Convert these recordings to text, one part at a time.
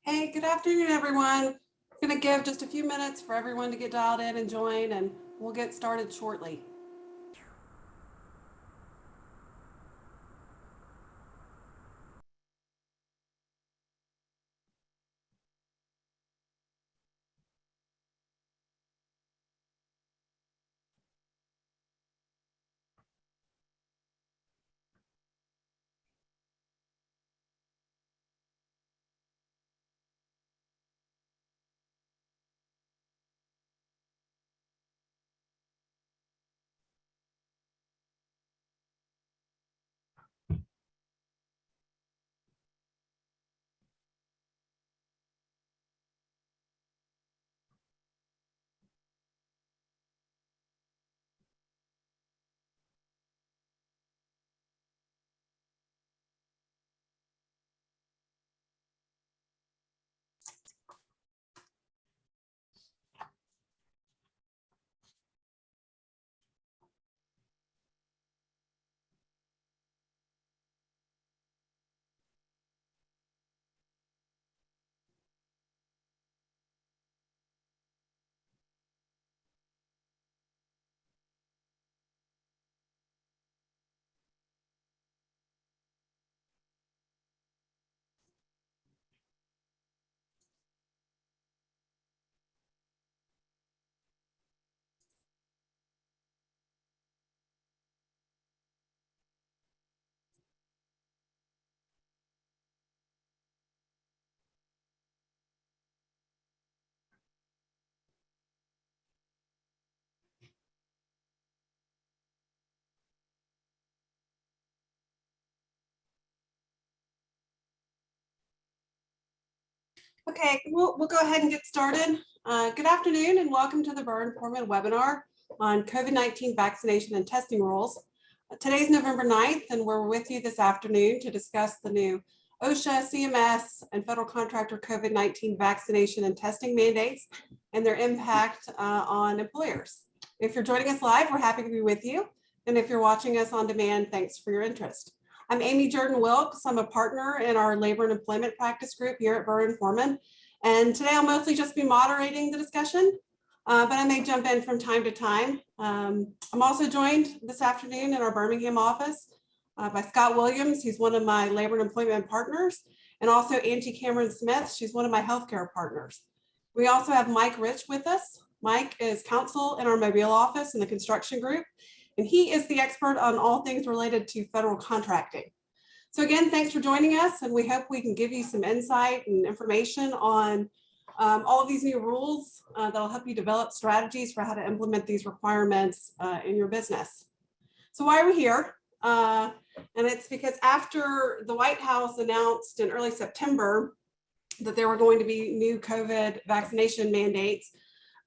Hey, good afternoon, everyone. I'm going to give just a few minutes for everyone to get dialed in and join, and we'll get started shortly. Okay, we'll go ahead and get started. Good afternoon and welcome to the Burr Morning Show Webinar on COVID-19 vaccination and testing rules. Today's November 9th, and we're with you this afternoon to discuss the new OSHA, CMS, and federal contractor COVID-19 vaccination and testing mandates and their impact on employers. If you're joining us live, we're happy to be with you. And if you're watching us on demand, thanks for your interest. I'm Amy Jordan-Wilkes. I'm a partner in our labor and employment practice group here at Burr Morning Show. And today I'll mostly just be moderating the discussion, but I may jump in from time to time. I'm also joined this afternoon in our Birmingham office by Scott Williams. He's one of my labor and employment partners, and also Angie Cameron Smith. She's one of my healthcare partners. We also have Mike Rich with us. Mike is counsel in our Mobile office in the construction group, and he is the expert on all things related to federal contracting. So again, thanks for joining us, and we hope we can give you some insight and information on all of these new rules that'll help you develop strategies for how to implement these requirements in your business. So why are we here? And it's because after the White House announced in early September that there were going to be new COVID vaccination mandates,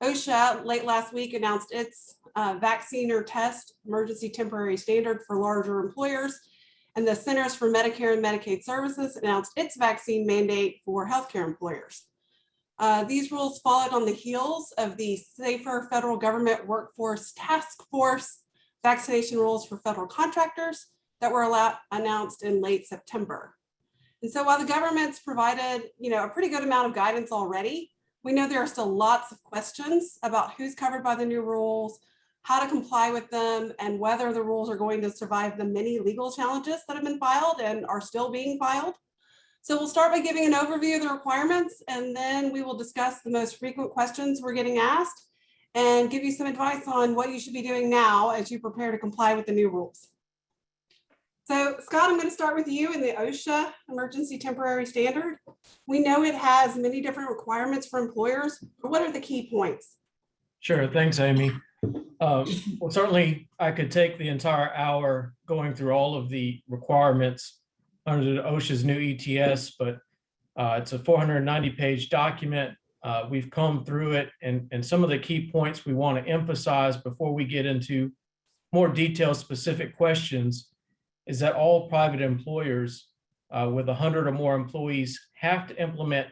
OSHA late last week announced its vaccine or test emergency temporary standard for larger employers, and the Centers for Medicare and Medicaid Services announced its vaccine mandate for healthcare employers. These rules followed on the heels of the Safer Federal Government Workforce Task Force vaccination rules for federal contractors that were announced in late September. And so while the government's provided, a pretty good amount of guidance already, we know there are still lots of questions about who's covered by the new rules, how to comply with them, and whether the rules are going to survive the many legal challenges that have been filed and are still being filed. So we'll start by giving an overview of the requirements, and then we will discuss the most frequent questions we're getting asked and give you some advice on what you should be doing now as you prepare to comply with the new rules. So Scott, I'm going to start with you in the OSHA Emergency Temporary Standard. We know it has many different requirements for employers. What are the key points? Sure, thanks, Amy. Well, certainly I could take the entire hour going through all of the requirements under the OSHA's new ETS, but it's a 490-page document. We've come through it, and some of the key points we want to emphasize before we get into more detailed specific questions is that all private employers with 100 or more employees have to implement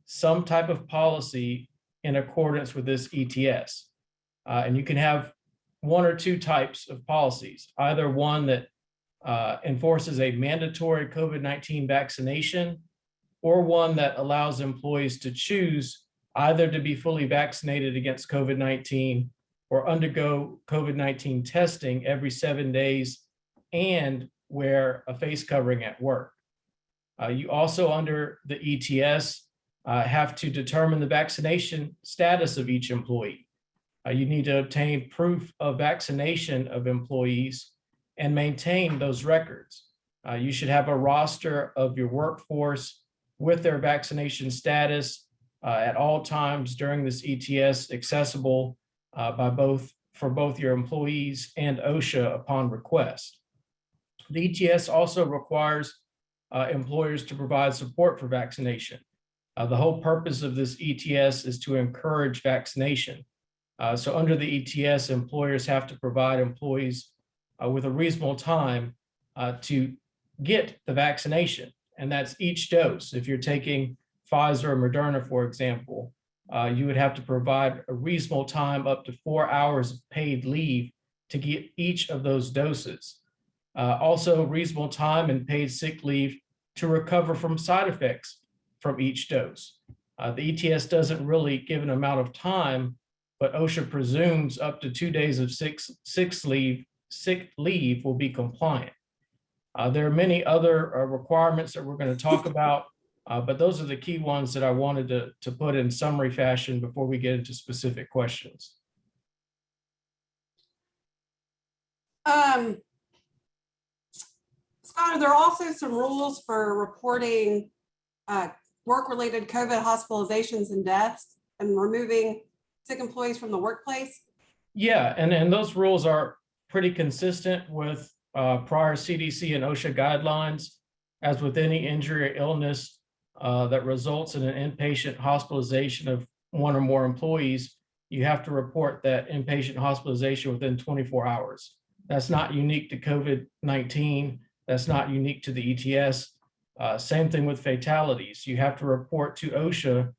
some type of policy in accordance with this ETS. And you can have one or two types of policies, either one that enforces a mandatory COVID-19 vaccination or one that allows employees to choose either to be fully vaccinated against COVID-19 or undergo COVID-19 testing every 7 days and wear a face covering at work. You also, under the ETS, have to determine the vaccination status of each employee. You need to obtain proof of vaccination of employees and maintain those records. You should have a roster of your workforce with their vaccination status at all times during this ETS, accessible for both your employees and OSHA upon request. The ETS also requires employers to provide support for vaccination. The whole purpose of this ETS is to encourage vaccination. So under the ETS, employers have to provide employees with a reasonable time to get the vaccination, and that's each dose. If you're taking Pfizer or Moderna, for example, you would have to provide a reasonable time, up to 4 hours of paid leave, to get each of those doses. Also, reasonable time and paid sick leave to recover from side effects from each dose. The ETS doesn't really give an amount of time, but OSHA presumes up to 2 days of sick leave will be compliant. There are many other requirements that we're going to talk about, but those are the key ones that I wanted to put in summary fashion before we get into specific questions. Scott, are there also some rules for reporting work-related COVID hospitalizations and deaths and removing sick employees from the workplace? Yeah, and those rules are pretty consistent with prior CDC and OSHA guidelines. As with any injury or illness that results in an inpatient hospitalization of one or more employees, you have to report that inpatient hospitalization within 24 hours. That's not unique to COVID-19. That's not unique to the ETS. Same thing with fatalities. You have to report to OSHA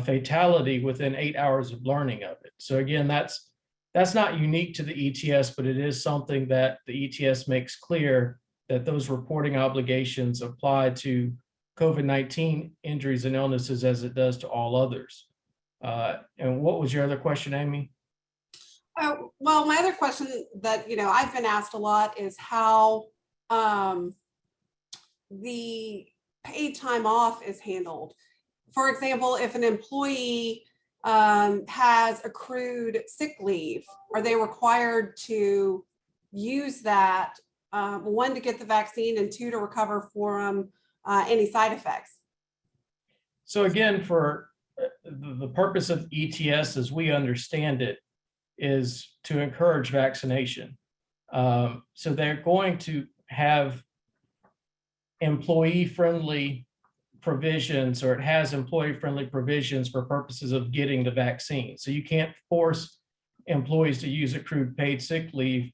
fatality within 8 hours of learning of it. So again, that's not unique to the ETS, but it is something that the ETS makes clear that those reporting obligations apply to COVID-19 injuries and illnesses as it does to all others. And what was your other question, Amy? Well, my other question that I've been asked a lot is how the paid time off is handled. For example, if an employee has accrued sick leave, are they required to use that, one, to get the vaccine, and two, to recover from any side effects? So again, for the purpose of ETS, as we understand it, is to encourage vaccination. So they're going to have employee-friendly provisions, or it has employee-friendly provisions for purposes of getting the vaccine. So you can't force employees to use accrued paid sick leave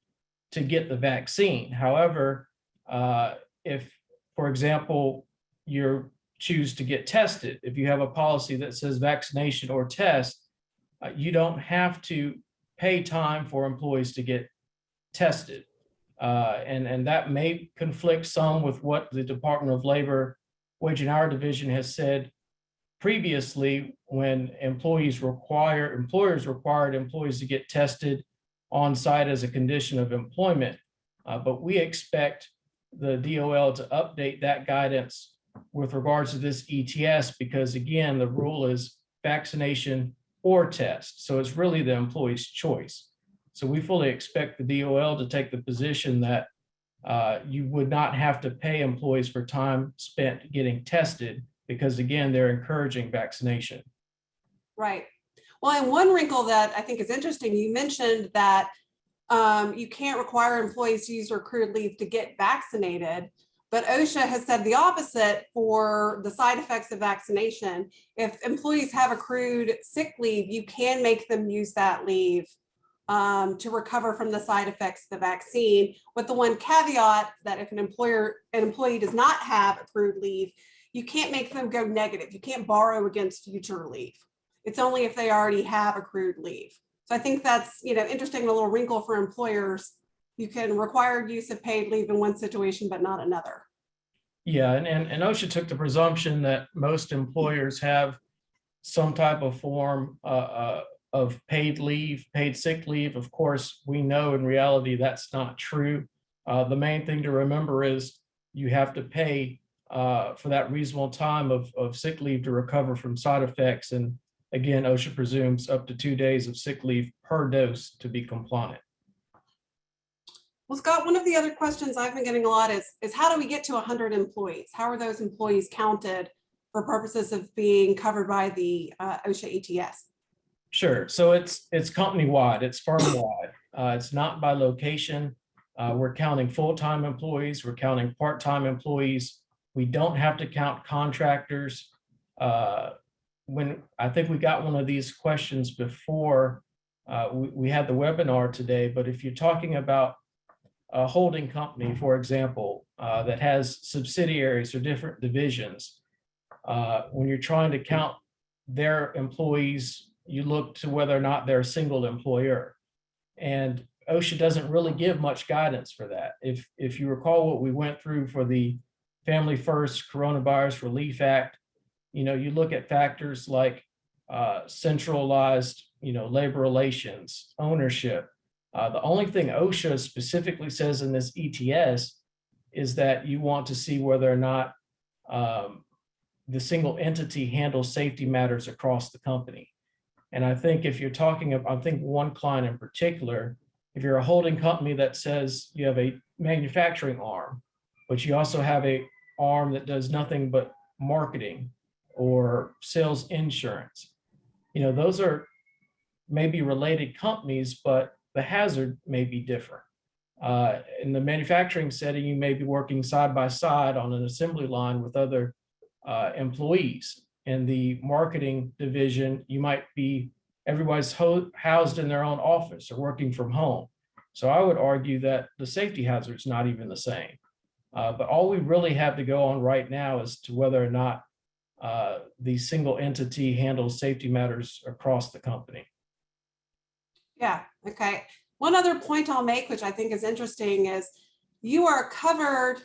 to get the vaccine. However, if, for example, you choose to get tested, if you have a policy that says vaccination or test, you don't have to pay time for employees to get tested. And that may conflict some with what the Department of Labor Wage and Hour Division has said previously, when employers required employees to get tested on site as a condition of employment. But we expect the DOL to update that guidance with regards to this ETS, because again, the rule is vaccination or test. So it's really the employee's choice. So we fully expect the DOL to take the position that you would not have to pay employees for time spent getting tested, because again, they're encouraging vaccination. Right. Well, and one wrinkle that I think is interesting, you mentioned that you can't require employees to use accrued leave to get vaccinated, but OSHA has said the opposite for the side effects of vaccination. If employees have accrued sick leave, you can make them use that leave to recover from the side effects of the vaccine, with the one caveat that if an employee does not have accrued leave, you can't make them go negative. You can't borrow against future leave. It's only if they already have accrued leave. So I think that's interesting, a little wrinkle for employers. You can require use of paid leave in one situation, but not another. Yeah, and OSHA took the presumption that most employers have some type of form of paid leave, paid sick leave. Of course, we know in reality that's not true. The main thing to remember is you have to pay for that reasonable time of sick leave to recover from side effects. And again, OSHA presumes up to 2 days of sick leave per dose to be compliant. Well, Scott, one of the other questions I've been getting a lot is how do we get to 100 employees? How are those employees counted for purposes of being covered by the OSHA ETS? Sure. So it's company-wide, it's firm-wide. It's not by location. We're counting full-time employees, we're counting part-time employees. We don't have to count contractors. When I think we got one of these questions before we had the webinar today, but if you're talking about a holding company, for example, that has subsidiaries or different divisions, when you're trying to count their employees, you look to whether or not they're a single employer. And OSHA doesn't really give much guidance for that. If you recall what we went through for the Family First Coronavirus Relief Act, you look at factors like centralized, labor relations, ownership. The only thing OSHA specifically says in this ETS is that you want to see whether or not the single entity handles safety matters across the company. And I think if you're talking about, I think one client in particular, if you're a holding company that says you have a manufacturing arm, but you also have a arm that does nothing but marketing or sales insurance, those are maybe related companies, but the hazard may be different. In the manufacturing setting, you may be working side by side on an assembly line with other employees. In the marketing division, you might be, everybody's housed in their own office or working from home. So I would argue that the safety hazard is not even the same. But all we really have to go on right now is to whether or not the single entity handles safety matters across the company. Yeah, okay. One other point I'll make, which I think is interesting, is you are covered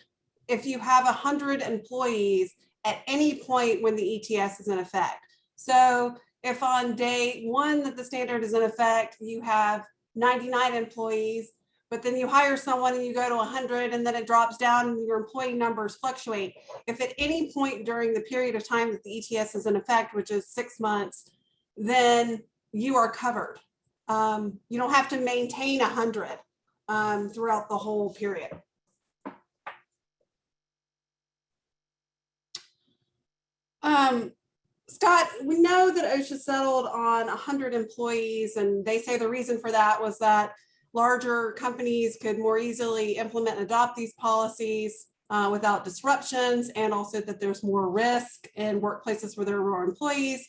if you have 100 employees at any point when the ETS is in effect. So if on day one that the standard is in effect, you have 99 employees, but then you hire someone and you go to 100 and then it drops down and your employee numbers fluctuate. If at any point during the period of time that the ETS is in effect, which is 6 months, then you are covered. You don't have to maintain 100 throughout the whole period. Scott, we know that OSHA settled on 100 employees, and they say the reason for that was that larger companies could more easily implement and adopt these policies without disruptions, and also that there's more risk in workplaces where there are more employees.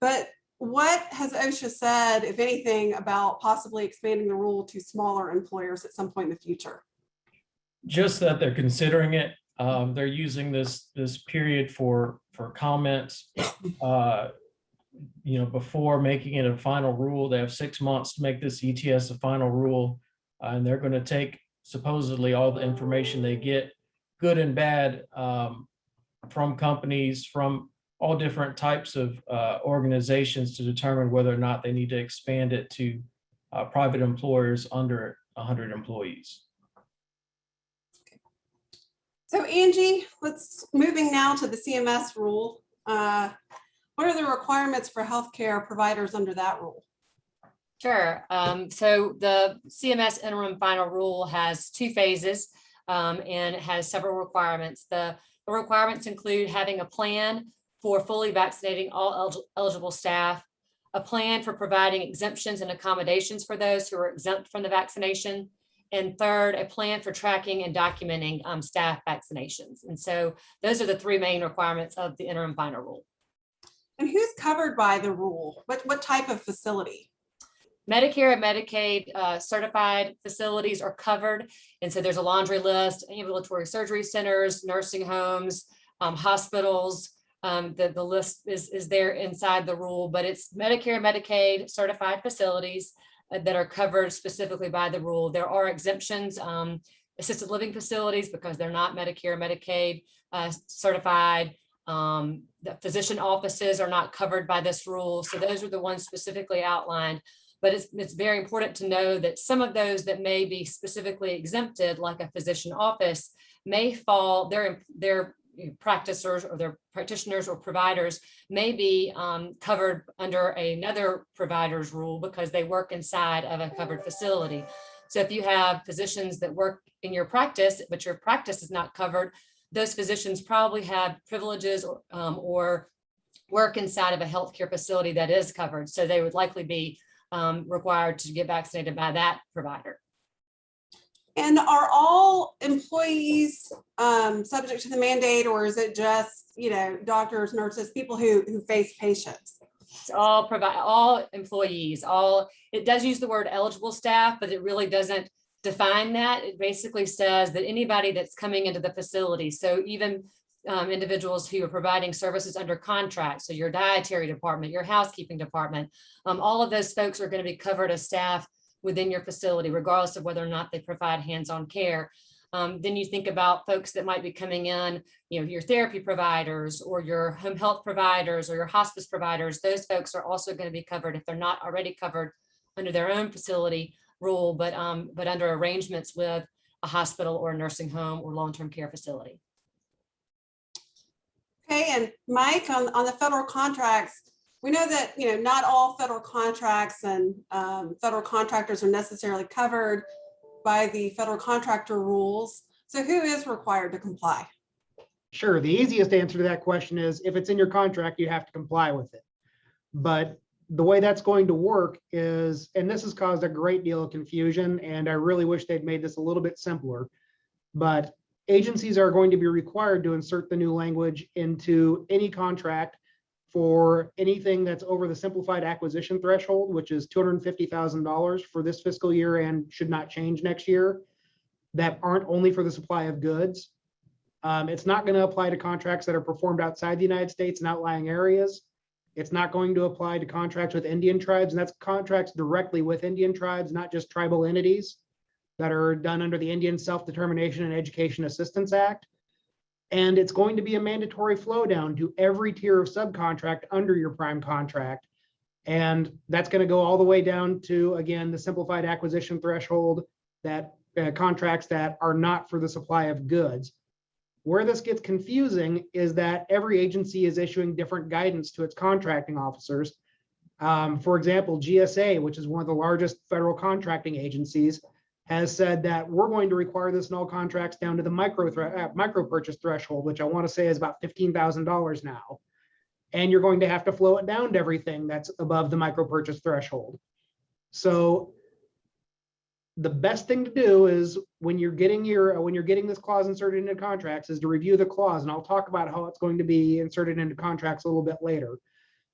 But what has OSHA said, if anything, about possibly expanding the rule to smaller employers at some point in the future? Just that they're considering it. They're using this period for comments. Before making it a final rule, they have 6 months to make this ETS a final rule, and they're going to take supposedly all the information they get, good and bad, from companies, from all different types of organizations, to determine whether or not they need to expand it to private employers under 100 employees. So Angie, moving now to the CMS rule. What are the requirements for healthcare providers under that rule? Sure. So the CMS interim final rule has 2 phases and it has several requirements. The requirements include having a plan for fully vaccinating all eligible staff, a plan for providing exemptions and accommodations for those who are exempt from the vaccination, and third, a plan for tracking and documenting staff vaccinations. And so those are the 3 main requirements of the interim final rule. And who's covered by the rule? What type of facility? Medicare and Medicaid certified facilities are covered. And so there's a laundry list: ambulatory surgery centers, nursing homes, hospitals. The list is there inside the rule, but it's Medicare and Medicaid certified facilities that are covered specifically by the rule. There are exemptions assisted living facilities because they're not Medicare, Medicaid certified. The physician offices are not covered by this rule. So those are the ones specifically outlined. But it's very important to know that some of those that may be specifically exempted, like a physician office, may fall, their practitioners or their practitioners or providers may be covered under another provider's rule because they work inside of a covered facility. So if you have physicians that work in your practice, but your practice is not covered, those physicians probably have privileges or work inside of a healthcare facility that is covered. So they would likely be required to get vaccinated by that provider. And are all employees subject to the mandate, or is it just, doctors, nurses, people who face patients? It's all employees, it does use the word eligible staff, but it really doesn't define that. It basically says that anybody that's coming into the facility, so even individuals who are providing services under contract, so your dietary department, your housekeeping department, all of those folks are going to be covered as staff within your facility, regardless of whether or not they provide hands-on care. Then you think about folks that might be coming in, your therapy providers or your home health providers or your hospice providers. Those folks are also going to be covered if they're not already covered under their own facility rule, but under arrangements with a hospital or a nursing home or long-term care facility. Okay, and Mike, on the federal contracts, we know that not all federal contracts and federal contractors are necessarily covered by the federal contractor rules. So who is required to comply? Sure. The easiest answer to that question is if it's in your contract, you have to comply with it. But the way that's going to work is, and this has caused a great deal of confusion, and I really wish they'd made this a little bit simpler, but agencies are going to be required to insert the new language into any contract for anything that's over the simplified acquisition threshold, which is $250,000 for this fiscal year and should not change next year, that aren't only for the supply of goods. It's not going to apply to contracts that are performed outside the United States in outlying areas. It's not going to apply to contracts with Indian tribes, and that's contracts directly with Indian tribes, not just tribal entities that are done under the Indian Self-Determination and Education Assistance Act. And it's going to be a mandatory flow down to every tier of subcontract under your prime contract. And that's going to go all the way down to, again, the simplified acquisition threshold, that contracts that are not for the supply of goods. Where this gets confusing is that every agency is issuing different guidance to its contracting officers. For example, GSA, which is one of the largest federal contracting agencies, has said that we're going to require this in all contracts down to the micro purchase threshold, which I want to say is about $15,000 now. And you're going to have to flow it down to everything that's above the micro purchase threshold. So the best thing to do is when you're getting this clause inserted into contracts is to review the clause, and I'll talk about how it's going to be inserted into contracts a little bit later.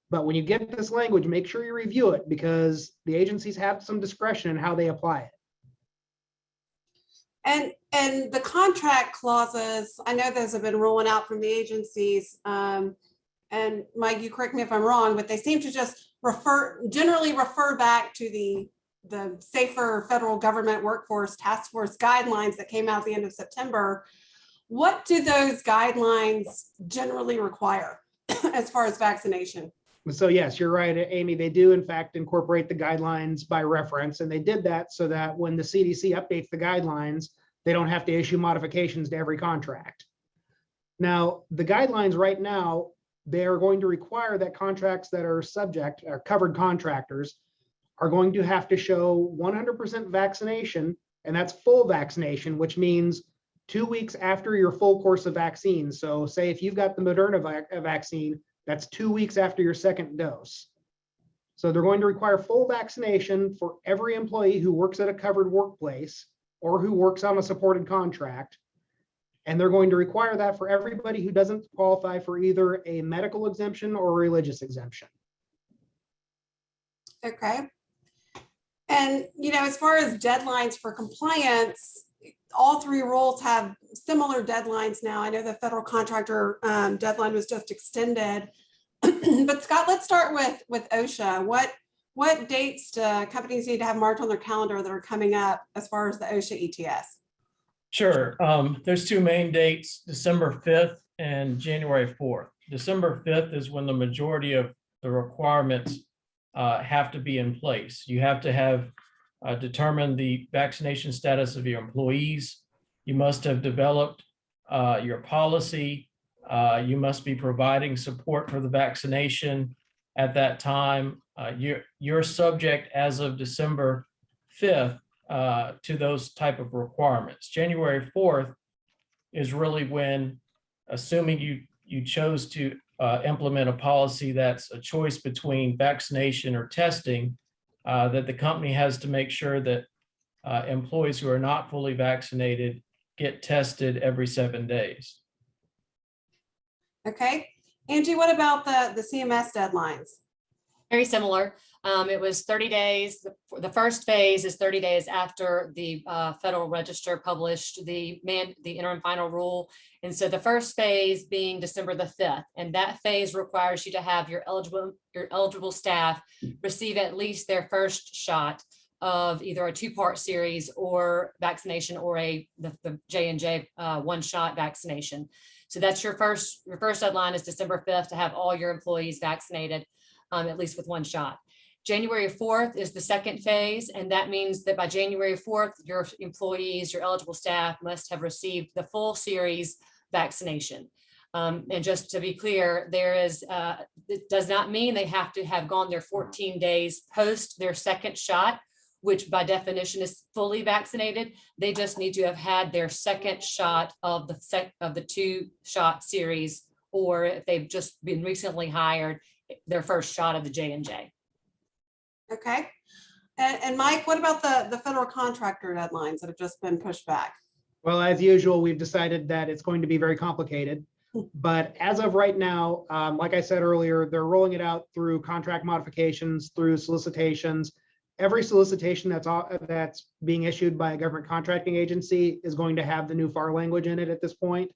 But when you get this language, make sure you review it because the agencies have some discretion in how they apply it. And the contract clauses, I know those have been rolling out from the agencies. And Mike, you correct me if I'm wrong, but they seem to just generally refer back to the Safer Federal Government Workforce Task Force guidelines that came out at the end of September. What do those guidelines generally require as far as vaccination? So yes, you're right, Amy. They do in fact incorporate the guidelines by reference, and they did that so that when the CDC updates the guidelines, they don't have to issue modifications to every contract. Now, the guidelines right now, they are going to require that contracts that are covered contractors are going to have to show 100% vaccination, and that's full vaccination, which means 2 weeks after your full course of vaccine. So say if you've got the Moderna vaccine, that's 2 weeks after your second dose. So they're going to require full vaccination for every employee who works at a covered workplace or who works on a supported contract. And they're going to require that for everybody who doesn't qualify for either a medical exemption or a religious exemption. Okay. And, as far as deadlines for compliance, all three rules have similar deadlines now. I know the federal contractor deadline was just extended. But Scott, let's start with OSHA. What dates do companies need to have marked on their calendar that are coming up as far as the OSHA ETS? Sure. There's two main dates, December 5th and January 4th. December 5th is when the majority of the requirements have to be in place. You have to have determined the vaccination status of your employees. You must have developed your policy. You must be providing support for the vaccination at that time. You're subject as of December 5th to those type of requirements. January 4th is really when, assuming you chose to implement a policy that's a choice between vaccination or testing, that the company has to make sure that employees who are not fully vaccinated get tested every 7 days. Okay. Angie, what about the CMS deadlines? Very similar. It was 30 days. The first phase is 30 days after the Federal Register published the interim final rule. And so the first phase being December the 5th, and that phase requires you to have your eligible staff receive at least their first shot of either a 2-part series or vaccination or the J&J one-shot vaccination. So that's your first deadline is December 5th to have all your employees vaccinated, at least with one shot. January 4th is the second phase, and that means that by January 4th, your employees, your eligible staff must have received the full series vaccination. And just to be clear, it does not mean they have to have gone their 14 days post their second shot, which by definition is fully vaccinated. They just need to have had their second shot of the 2-shot series, or if they've just been recently hired, their first shot of the J&J. Okay. And Mike, what about the federal contractor deadlines that have just been pushed back? Well, as usual, we've decided that it's going to be very complicated. But as of right now, like I said earlier, they're rolling it out through contract modifications, through solicitations. Every solicitation that's being issued by a government contracting agency is going to have the new FAR language in it at this point.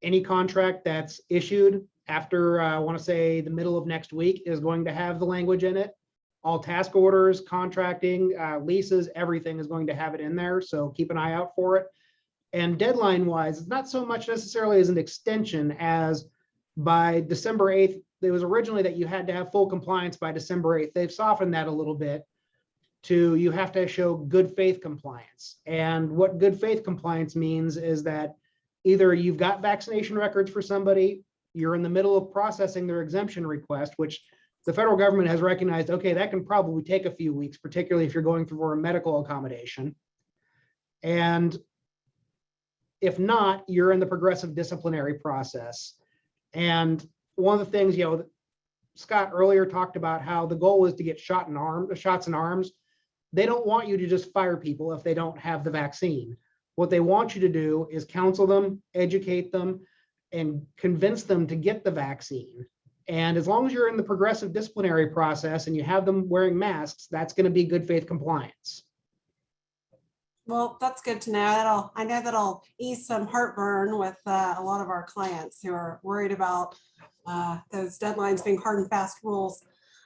Any contract that's issued after, I want to say, the middle of next week is going to have the language in it. All task orders, contracting, leases, everything is going to have it in there. So keep an eye out for it. And deadline wise, it's not so much necessarily as an extension as by December 8th. It was originally that you had to have full compliance by December 8th. They've softened that a little bit to you have to show good faith compliance. And what good faith compliance means is that either you've got vaccination records for somebody, you're in the middle of processing their exemption request, which the federal government has recognized, okay, that can probably take a few weeks, particularly if you're going through a medical accommodation. And if not, you're in the progressive disciplinary process. And one of the things, Scott earlier talked about how the goal is to get shots in arms. They don't want you to just fire people if they don't have the vaccine. What they want you to do is counsel them, educate them, and convince them to get the vaccine. And as long as you're in the progressive disciplinary process and you have them wearing masks, that's going to be good faith compliance. Well, that's good to know. I know that'll ease some heartburn with a lot of our clients who are worried about those deadlines being hard and fast rules.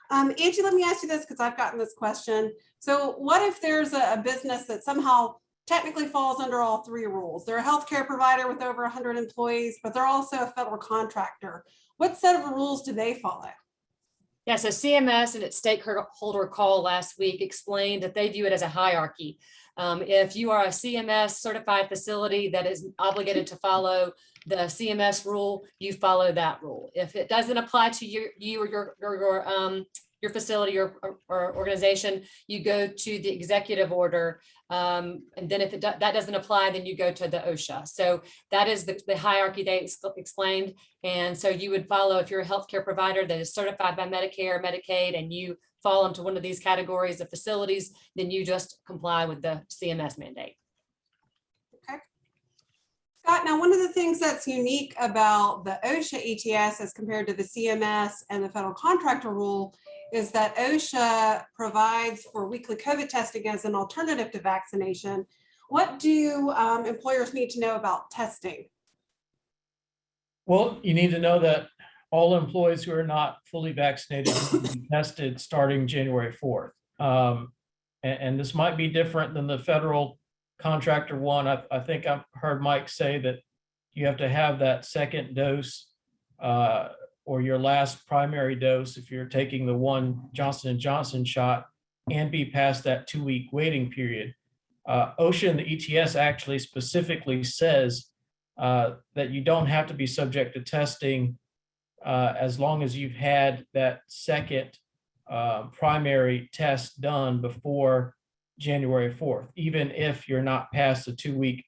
Angie, let me ask you this because I've gotten this question. So what if there's a business that somehow technically falls under all 3 rules? They're a healthcare provider with over 100 employees, but they're also a federal contractor. What set of rules do they follow? Yeah, so CMS in its stakeholder call last week explained that they view it as a hierarchy. If you are a CMS certified facility that is obligated to follow the CMS rule, you follow that rule. If it doesn't apply to you or your facility or organization, you go to the executive order. And then if that doesn't apply, then you go to the OSHA. So that is the hierarchy they explained. And so you would follow, if you're a healthcare provider that is certified by Medicare, Medicaid, and you fall into one of these categories of facilities, then you just comply with the CMS mandate. Okay. Scott, now one of the things that's unique about the OSHA ETS as compared to the CMS and the federal contractor rule is that OSHA provides for weekly COVID testing as an alternative to vaccination. What do employers need to know about testing? Well, you need to know that all employees who are not fully vaccinated will be tested starting January 4th. And this might be different than the federal contractor one, I think I've heard Mike say that you have to have that second dose or your last primary dose if you're taking the one Johnson & Johnson shot and be past that 2-week waiting period. OSHA and the ETS actually specifically says that you don't have to be subject to testing as long as you've had that second primary test done before January 4th, even if you're not past the 2-week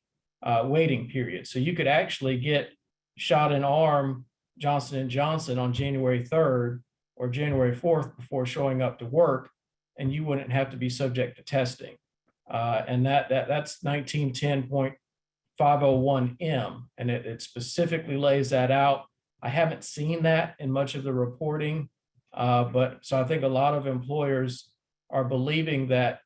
waiting period. So you could actually get shot in arm Johnson & Johnson on January 3rd or January 4th before showing up to work, and you wouldn't have to be subject to testing. And that's 1910.501M, and it specifically lays that out. I haven't seen that in much of the reporting, but so I think a lot of employers are believing that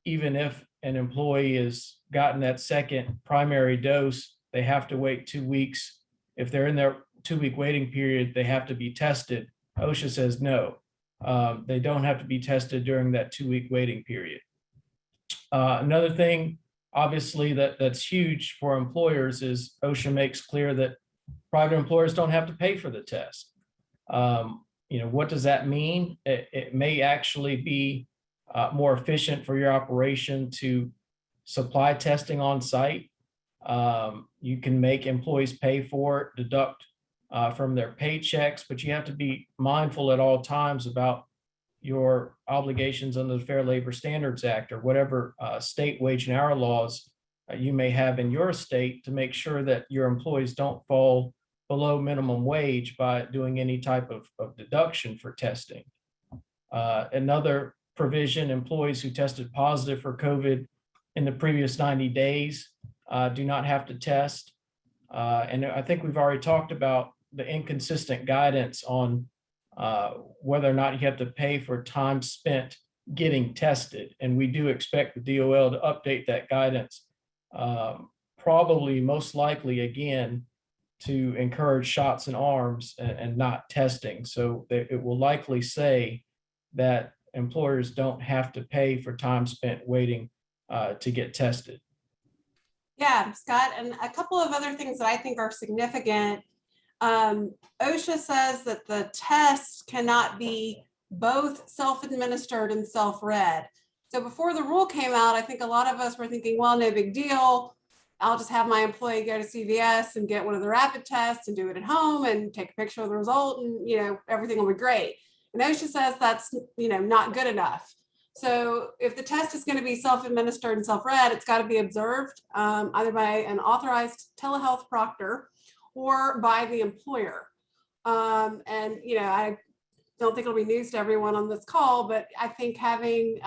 even if an employee has gotten that second primary dose, they have to wait 2 weeks. If they're in their 2-week waiting period, they have to be tested. OSHA says no, they don't have to be tested during that 2-week waiting period. Another thing, obviously, that's huge for employers is OSHA makes clear that private employers don't have to pay for the test. What does that mean? It may actually be more efficient for your operation to supply testing on site. You can make employees pay for it, deduct from their paychecks, but you have to be mindful at all times about your obligations under the Fair Labor Standards Act or whatever state wage and hour laws you may have in your state to make sure that your employees don't fall below minimum wage by doing any type of deduction for testing. Another provision, employees who tested positive for COVID in the previous 90 days do not have to test. And I think we've already talked about the inconsistent guidance on whether or not you have to pay for time spent getting tested. And we do expect the DOL to update that guidance, probably most likely again, to encourage shots in arms and not testing. So it will likely say that employers don't have to pay for time spent waiting to get tested. Yeah, Scott, and a couple of other things that I think are significant. OSHA says that the test cannot be both self-administered and self-read. So before the rule came out, I think a lot of us were thinking, well, no big deal. I'll just have my employee go to CVS and get one of the rapid tests and do it at home and take a picture of the result, and everything will be great. And OSHA says that's not good enough. So if the test is going to be self-administered and self-read, it's got to be observed either by an authorized telehealth proctor or by the employer. I don't think it'll be news to everyone on this call, but I think having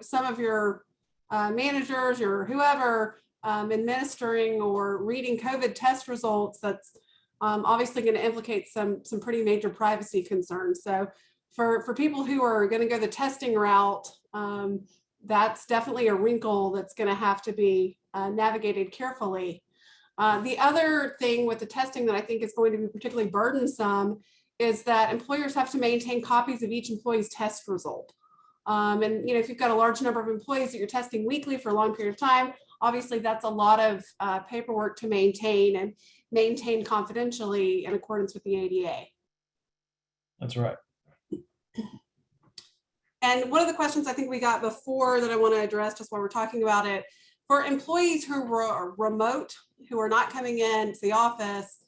some of your managers or whoever administering or reading COVID test results, that's obviously going to implicate some pretty major privacy concerns. So for people who are going to go the testing route, that's definitely a wrinkle that's going to have to be navigated carefully. The other thing with the testing that I think is going to be particularly burdensome is that employers have to maintain copies of each employee's test result. If you've got a large number of employees that you're testing weekly for a long period of time, obviously that's a lot of paperwork to maintain confidentially in accordance with the ADA. That's right. And one of the questions I think we got before that I want to address just while we're talking about it, for employees who are remote, who are not coming into the office,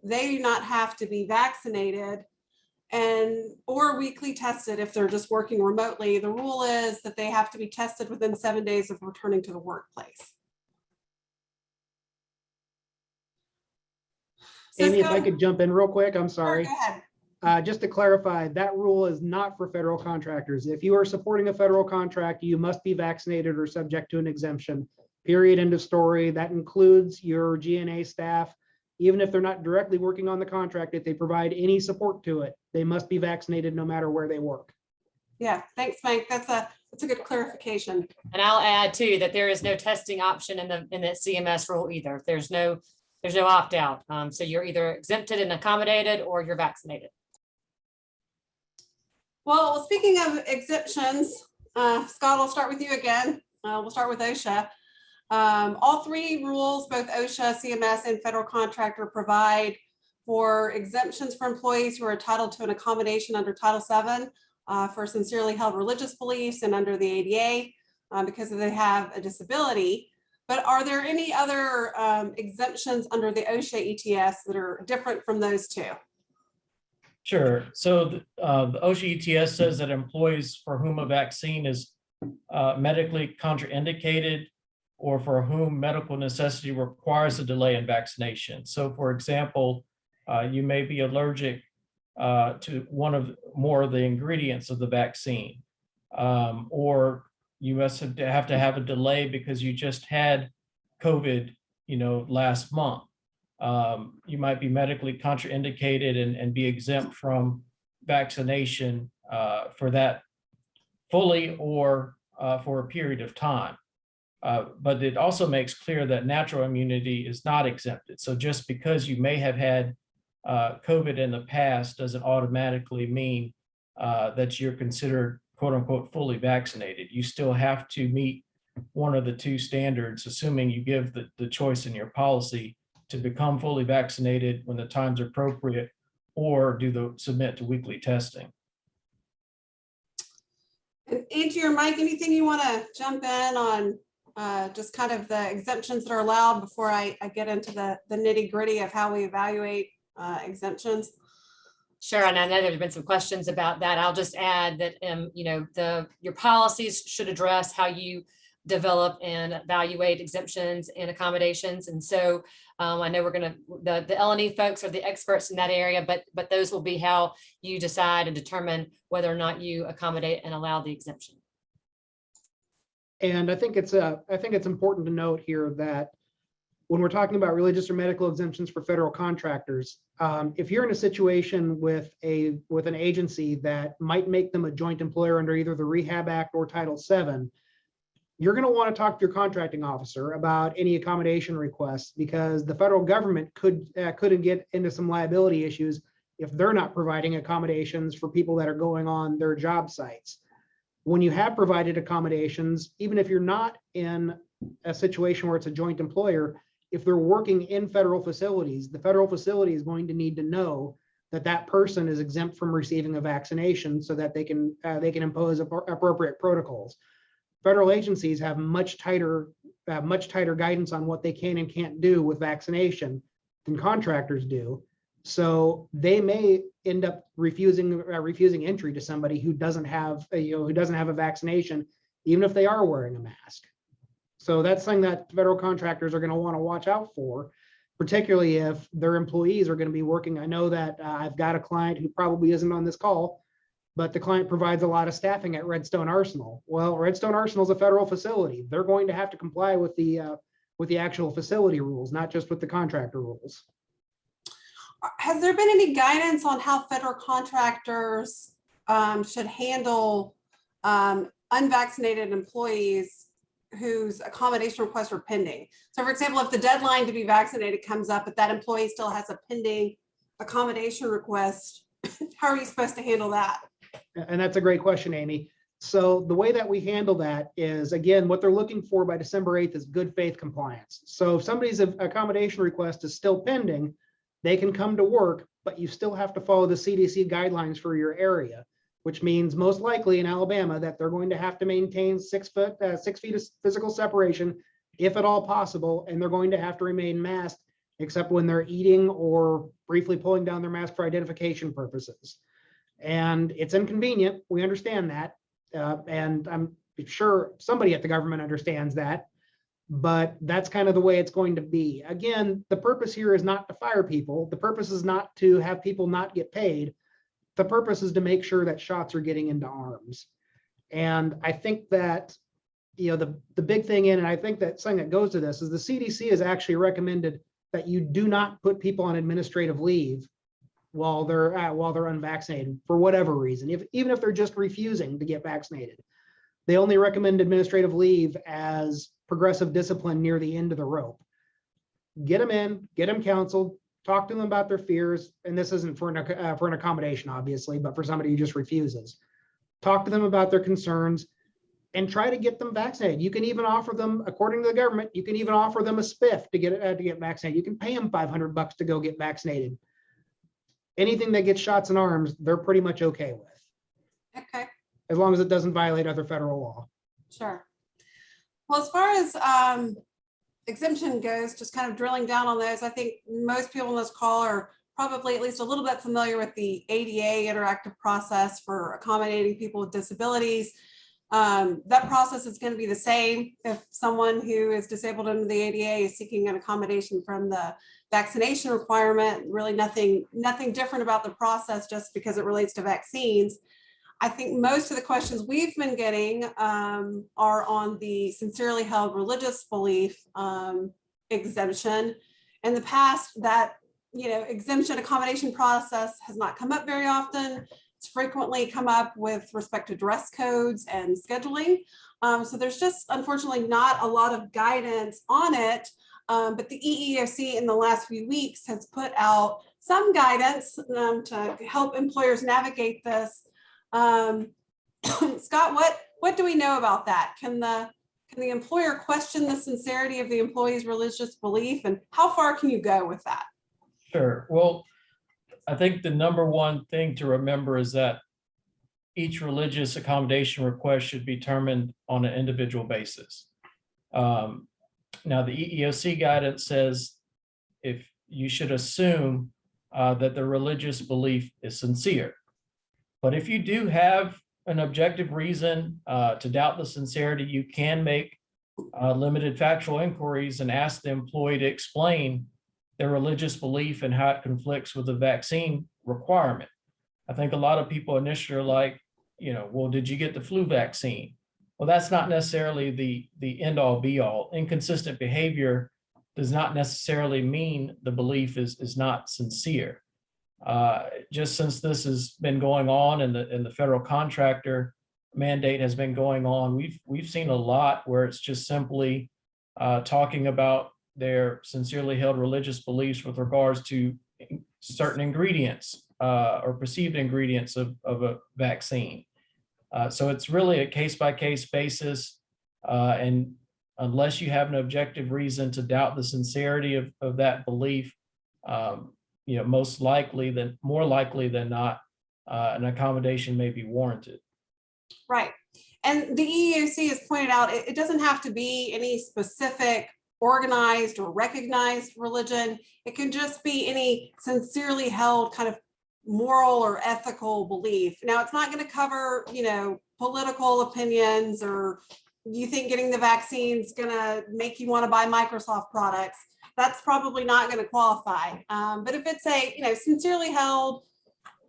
they do not have to be vaccinated or weekly tested if they're just working remotely. The rule is that they have to be tested within 7 days of returning to the workplace. Amy, if I could jump in real quick, I'm sorry. Sure, go ahead. Just to clarify, that rule is not for federal contractors. If you are supporting a federal contract, you must be vaccinated or subject to an exemption. Period. End of story. That includes your GNA staff. Even if they're not directly working on the contract, if they provide any support to it, they must be vaccinated no matter where they work. Yeah, thanks, Mike. That's a good clarification. And I'll add too that there is no testing option in the CMS rule either. There's no opt-out. So you're either exempted and accommodated or you're vaccinated. Well, speaking of exemptions, Scott, I'll start with you again. We'll start with OSHA. All three rules, both OSHA, CMS, and federal contractor, provide for exemptions for employees who are entitled to an accommodation under Title VII for sincerely held religious beliefs and under the ADA because they have a disability. But are there any other exemptions under the OSHA ETS that are different from those two? Sure. So the OSHA ETS says that employees for whom a vaccine is medically contraindicated or for whom medical necessity requires a delay in vaccination. So for example, you may be allergic to one of more of the ingredients of the vaccine, or you must have to have a delay because you just had COVID, last month. You might be medically contraindicated and be exempt from vaccination for that fully or for a period of time. But it also makes clear that natural immunity is not exempted. So just because you may have had COVID in the past doesn't automatically mean that you're considered quote unquote fully vaccinated. You still have to meet one of the two standards, assuming you give the choice in your policy to become fully vaccinated when the time's appropriate or submit to weekly testing. And Angie or Mike, anything you want to jump in on just kind of the exemptions that are allowed before I get into the nitty gritty of how we evaluate exemptions? Sure, and I know there's been some questions about that. I'll just add that your policies should address how you develop and evaluate exemptions and accommodations. And so I know the L&E folks are the experts in that area, but those will be how you decide and determine whether or not you accommodate and allow the exemption. And I think it's important to note here that when we're talking about religious or medical exemptions for federal contractors, if you're in a situation with an agency that might make them a joint employer under either the Rehab Act or Title VII, you're going to want to talk to your contracting officer about any accommodation requests, because the federal government could get into some liability issues if they're not providing accommodations for people that are going on their job sites. When you have provided accommodations, even if you're not in a situation where it's a joint employer, if they're working in federal facilities, the federal facility is going to need to know that that person is exempt from receiving a vaccination so that they can impose appropriate protocols. Federal agencies have much tighter guidance on what they can and can't do with vaccination than contractors do. So they may end up refusing entry to somebody who doesn't have a vaccination, even if they are wearing a mask. So that's something that federal contractors are going to want to watch out for, particularly if their employees are going to be working. I know that I've got a client who probably isn't on this call, but the client provides a lot of staffing at Redstone Arsenal. Well, Redstone Arsenal is a federal facility. They're going to have to comply with the actual facility rules, not just with the contractor rules. Has there been any guidance on how federal contractors should handle unvaccinated employees whose accommodation requests are pending? So for example, if the deadline to be vaccinated comes up, but that employee still has a pending accommodation request, how are you supposed to handle that? And that's a great question, Amy. So the way that we handle that is, again, what they're looking for by December 8th is good faith compliance. So if somebody's accommodation request is still pending, they can come to work, but you still have to follow the CDC guidelines for your area, which means most likely in Alabama that they're going to have to maintain 6 feet of physical separation, if at all possible, and they're going to have to remain masked, except when they're eating or briefly pulling down their mask for identification purposes. And it's inconvenient. We understand that. And I'm sure somebody at the government understands that, but that's kind of the way it's going to be. Again, the purpose here is not to fire people. The purpose is not to have people not get paid. The purpose is to make sure that shots are getting into arms. And I think that, the big thing and I think that something that goes to this is the CDC has actually recommended that you do not put people on administrative leave while they're unvaccinated for whatever reason, even if they're just refusing to get vaccinated. They only recommend administrative leave as progressive discipline near the end of the rope. Get them in, get them counseled, talk to them about their fears. And this isn't for an accommodation, obviously, but for somebody who just refuses. Talk to them about their concerns. and try to get them vaccinated. You can even offer them, according to the government, you can even offer them a spiff to get vaccinated. You can pay them $500 to go get vaccinated. Anything that gets shots in arms, they're pretty much okay with, Okay, as long as it doesn't violate other federal law. sure. Well, as far as exemption goes, just kind of drilling down on those, I think most people on this call are probably at least a little bit familiar with the ADA interactive process for accommodating people with disabilities. That process is going to be the same if someone who is disabled under the ADA is seeking an accommodation from the vaccination requirement. Really nothing different about the process just because it relates to vaccines. I think most of the questions we've been getting are on the sincerely held religious belief exemption. In the past, that exemption accommodation process has not come up very often. It's frequently come up with respect to dress codes and scheduling. So there's just unfortunately not a lot of guidance on it. But the EEOC in the last few weeks has put out some guidance to help employers navigate this. Scott, what do we know about that? Can the employer question the sincerity of the employee's religious belief, and how far can you go with that? Sure. Well, I think the number one thing to remember is that each religious accommodation request should be determined on an individual basis. Now, the EEOC guidance says if you should assume that the religious belief is sincere. But if you do have an objective reason to doubt the sincerity, you can make limited factual inquiries and ask the employee to explain their religious belief and how it conflicts with the vaccine requirement. I think a lot of people initially are like, well, did you get the flu vaccine? Well, that's not necessarily the end all be all. Inconsistent behavior does not necessarily mean the belief is not sincere. Just since this has been going on and the federal contractor mandate has been going on, we've seen a lot where it's just simply talking about their sincerely held religious beliefs with regards to certain ingredients or perceived ingredients of a vaccine. So it's really a case-by-case basis. And unless you have an objective reason to doubt the sincerity of that belief, more likely than not, an accommodation may be warranted. Right. And the EEOC has pointed out it doesn't have to be any specific organized or recognized religion. It can just be any sincerely held kind of moral or ethical belief. Now, it's not going to cover, political opinions, or you think getting the vaccine is going to make you want to buy Microsoft products. That's probably not going to qualify. But if it's a, sincerely held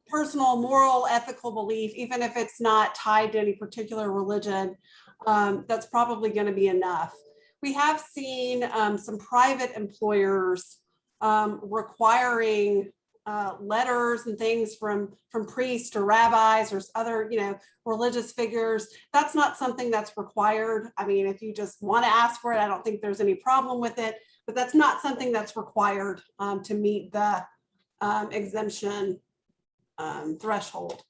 personal, moral, ethical belief, even if it's not tied to any particular religion, that's probably going to be enough. We have seen some private employers requiring letters and things from priests or rabbis or other, religious figures. That's not something that's required. I mean, if you just want to ask for it, I don't think there's any problem with it, but that's not something that's required to meet the exemption threshold.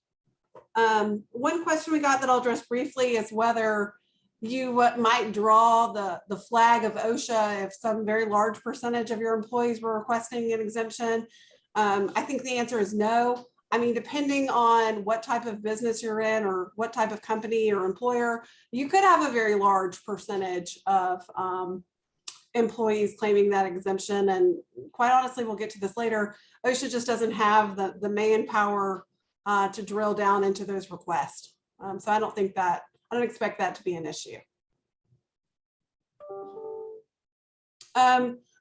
One question we got that I'll address briefly is whether you might draw the flag of OSHA if some very large percentage of your employees were requesting an exemption. I think the answer is no. I mean, depending on what type of business you're in or what type of company or employer, you could have a very large percentage of employees claiming that exemption. And quite honestly, we'll get to this later, OSHA just doesn't have the manpower to drill down into those requests. So I don't expect that to be an issue.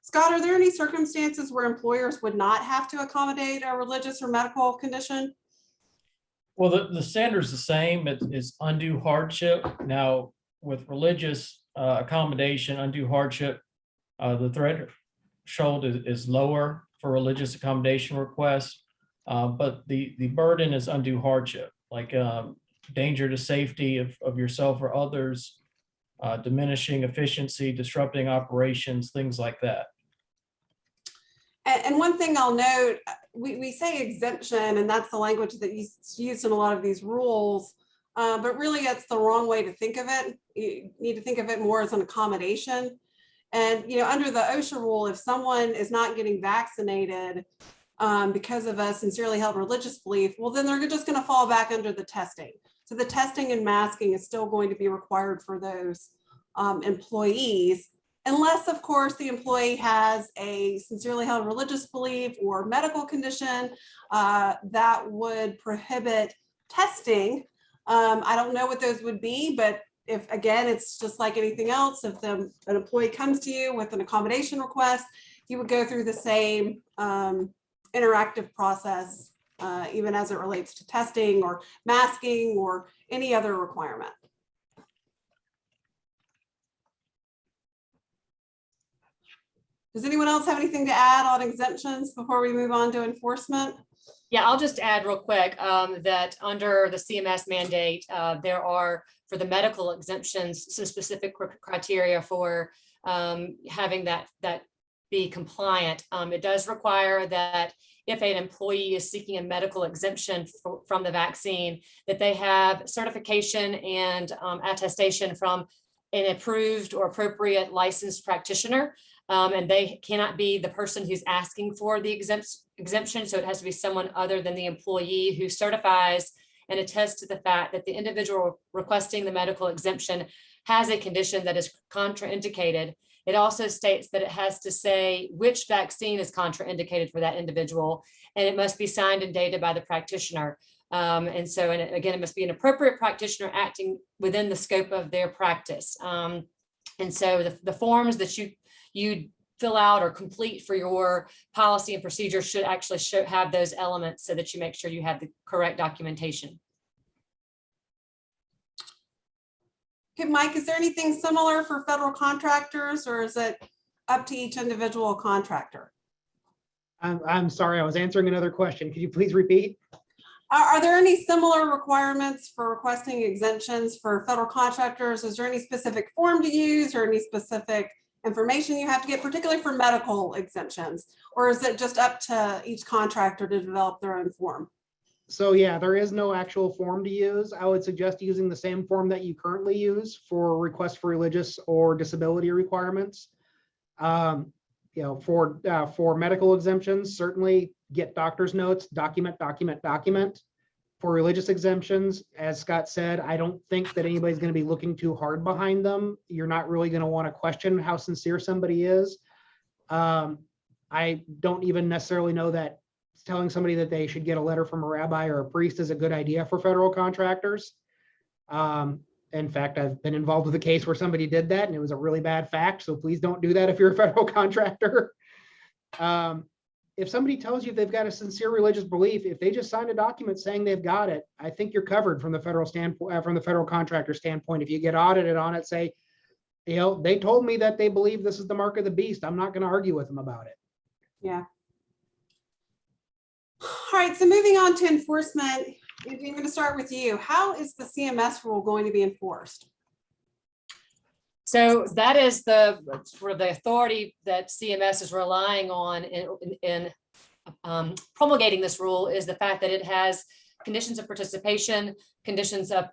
Scott, are there any circumstances where employers would not have to accommodate a religious or medical condition? Well, the standard's the same. It's undue hardship. Now, with religious accommodation, undue hardship, the threshold is lower for religious accommodation requests, but the burden is undue hardship, like danger to safety of yourself or others, diminishing efficiency, disrupting operations, things like that. And one thing I'll note, we say exemption, and that's the language that is used in a lot of these rules. but really it's the wrong way to think of it. You need to think of it more as an accommodation. And, under the OSHA rule, if someone is not getting vaccinated because of a sincerely held religious belief, well, then they're just going to fall back under the testing. So the testing and masking is still going to be required for those employees, unless, of course, the employee has a sincerely held religious belief or medical condition that would prohibit testing. I don't know what those would be, but if, again, it's just like anything else, if an employee comes to you with an accommodation request, you would go through the same interactive process, even as it relates to testing or masking or any other requirement. Does anyone else have anything to add on exemptions before we move on to enforcement? Yeah, I'll just add real quick that under the CMS mandate, there are, for the medical exemptions, some specific criteria for having that be compliant. It does require that if an employee is seeking a medical exemption from the vaccine, that they have certification and attestation from an approved or appropriate licensed practitioner. And they cannot be the person who's asking for the exemption. So it has to be someone other than the employee who certifies and attests to the fact that the individual requesting the medical exemption has a condition that is contraindicated. It also states that it has to say which vaccine is contraindicated for that individual, and it must be signed and dated by the practitioner. And again, it must be an appropriate practitioner acting within the scope of their practice. And so the forms that you fill out or complete for your policy and procedure should actually have those elements so that you make sure you have the correct documentation. Okay, Mike, is there anything similar for federal contractors, or is it up to each individual contractor? I'm sorry, I was answering another question. Could you please repeat? Are there any similar requirements for requesting exemptions for federal contractors? Is there any specific form to use or any specific information you have to get, particularly for medical exemptions? Or is it just up to each contractor to develop their own form? So yeah, there is no actual form to use. I would suggest using the same form that you currently use for requests for religious or disability requirements. For medical exemptions, certainly get doctor's notes, document. For religious exemptions, as Scott said, I don't think that anybody's going to be looking too hard behind them. You're not really going to want to question how sincere somebody is. I don't even necessarily know that telling somebody that they should get a letter from a rabbi or a priest is a good idea for federal contractors. In fact, I've been involved with a case where somebody did that and it was a really bad fact. So please don't do that if you're a federal contractor. If somebody tells you they've got a sincere religious belief, if they just sign a document saying they've got it, I think you're covered from the federal standpoint, from the federal contractor standpoint. If you get audited on it, say, they told me that they believe this is the mark of the beast. I'm not going to argue with them about it. Yeah. All right, so moving on to enforcement, I'm going to start with you. How is the CMS rule going to be enforced? So that is the authority that CMS is relying on in promulgating this rule, is the fact that it has conditions of participation, conditions of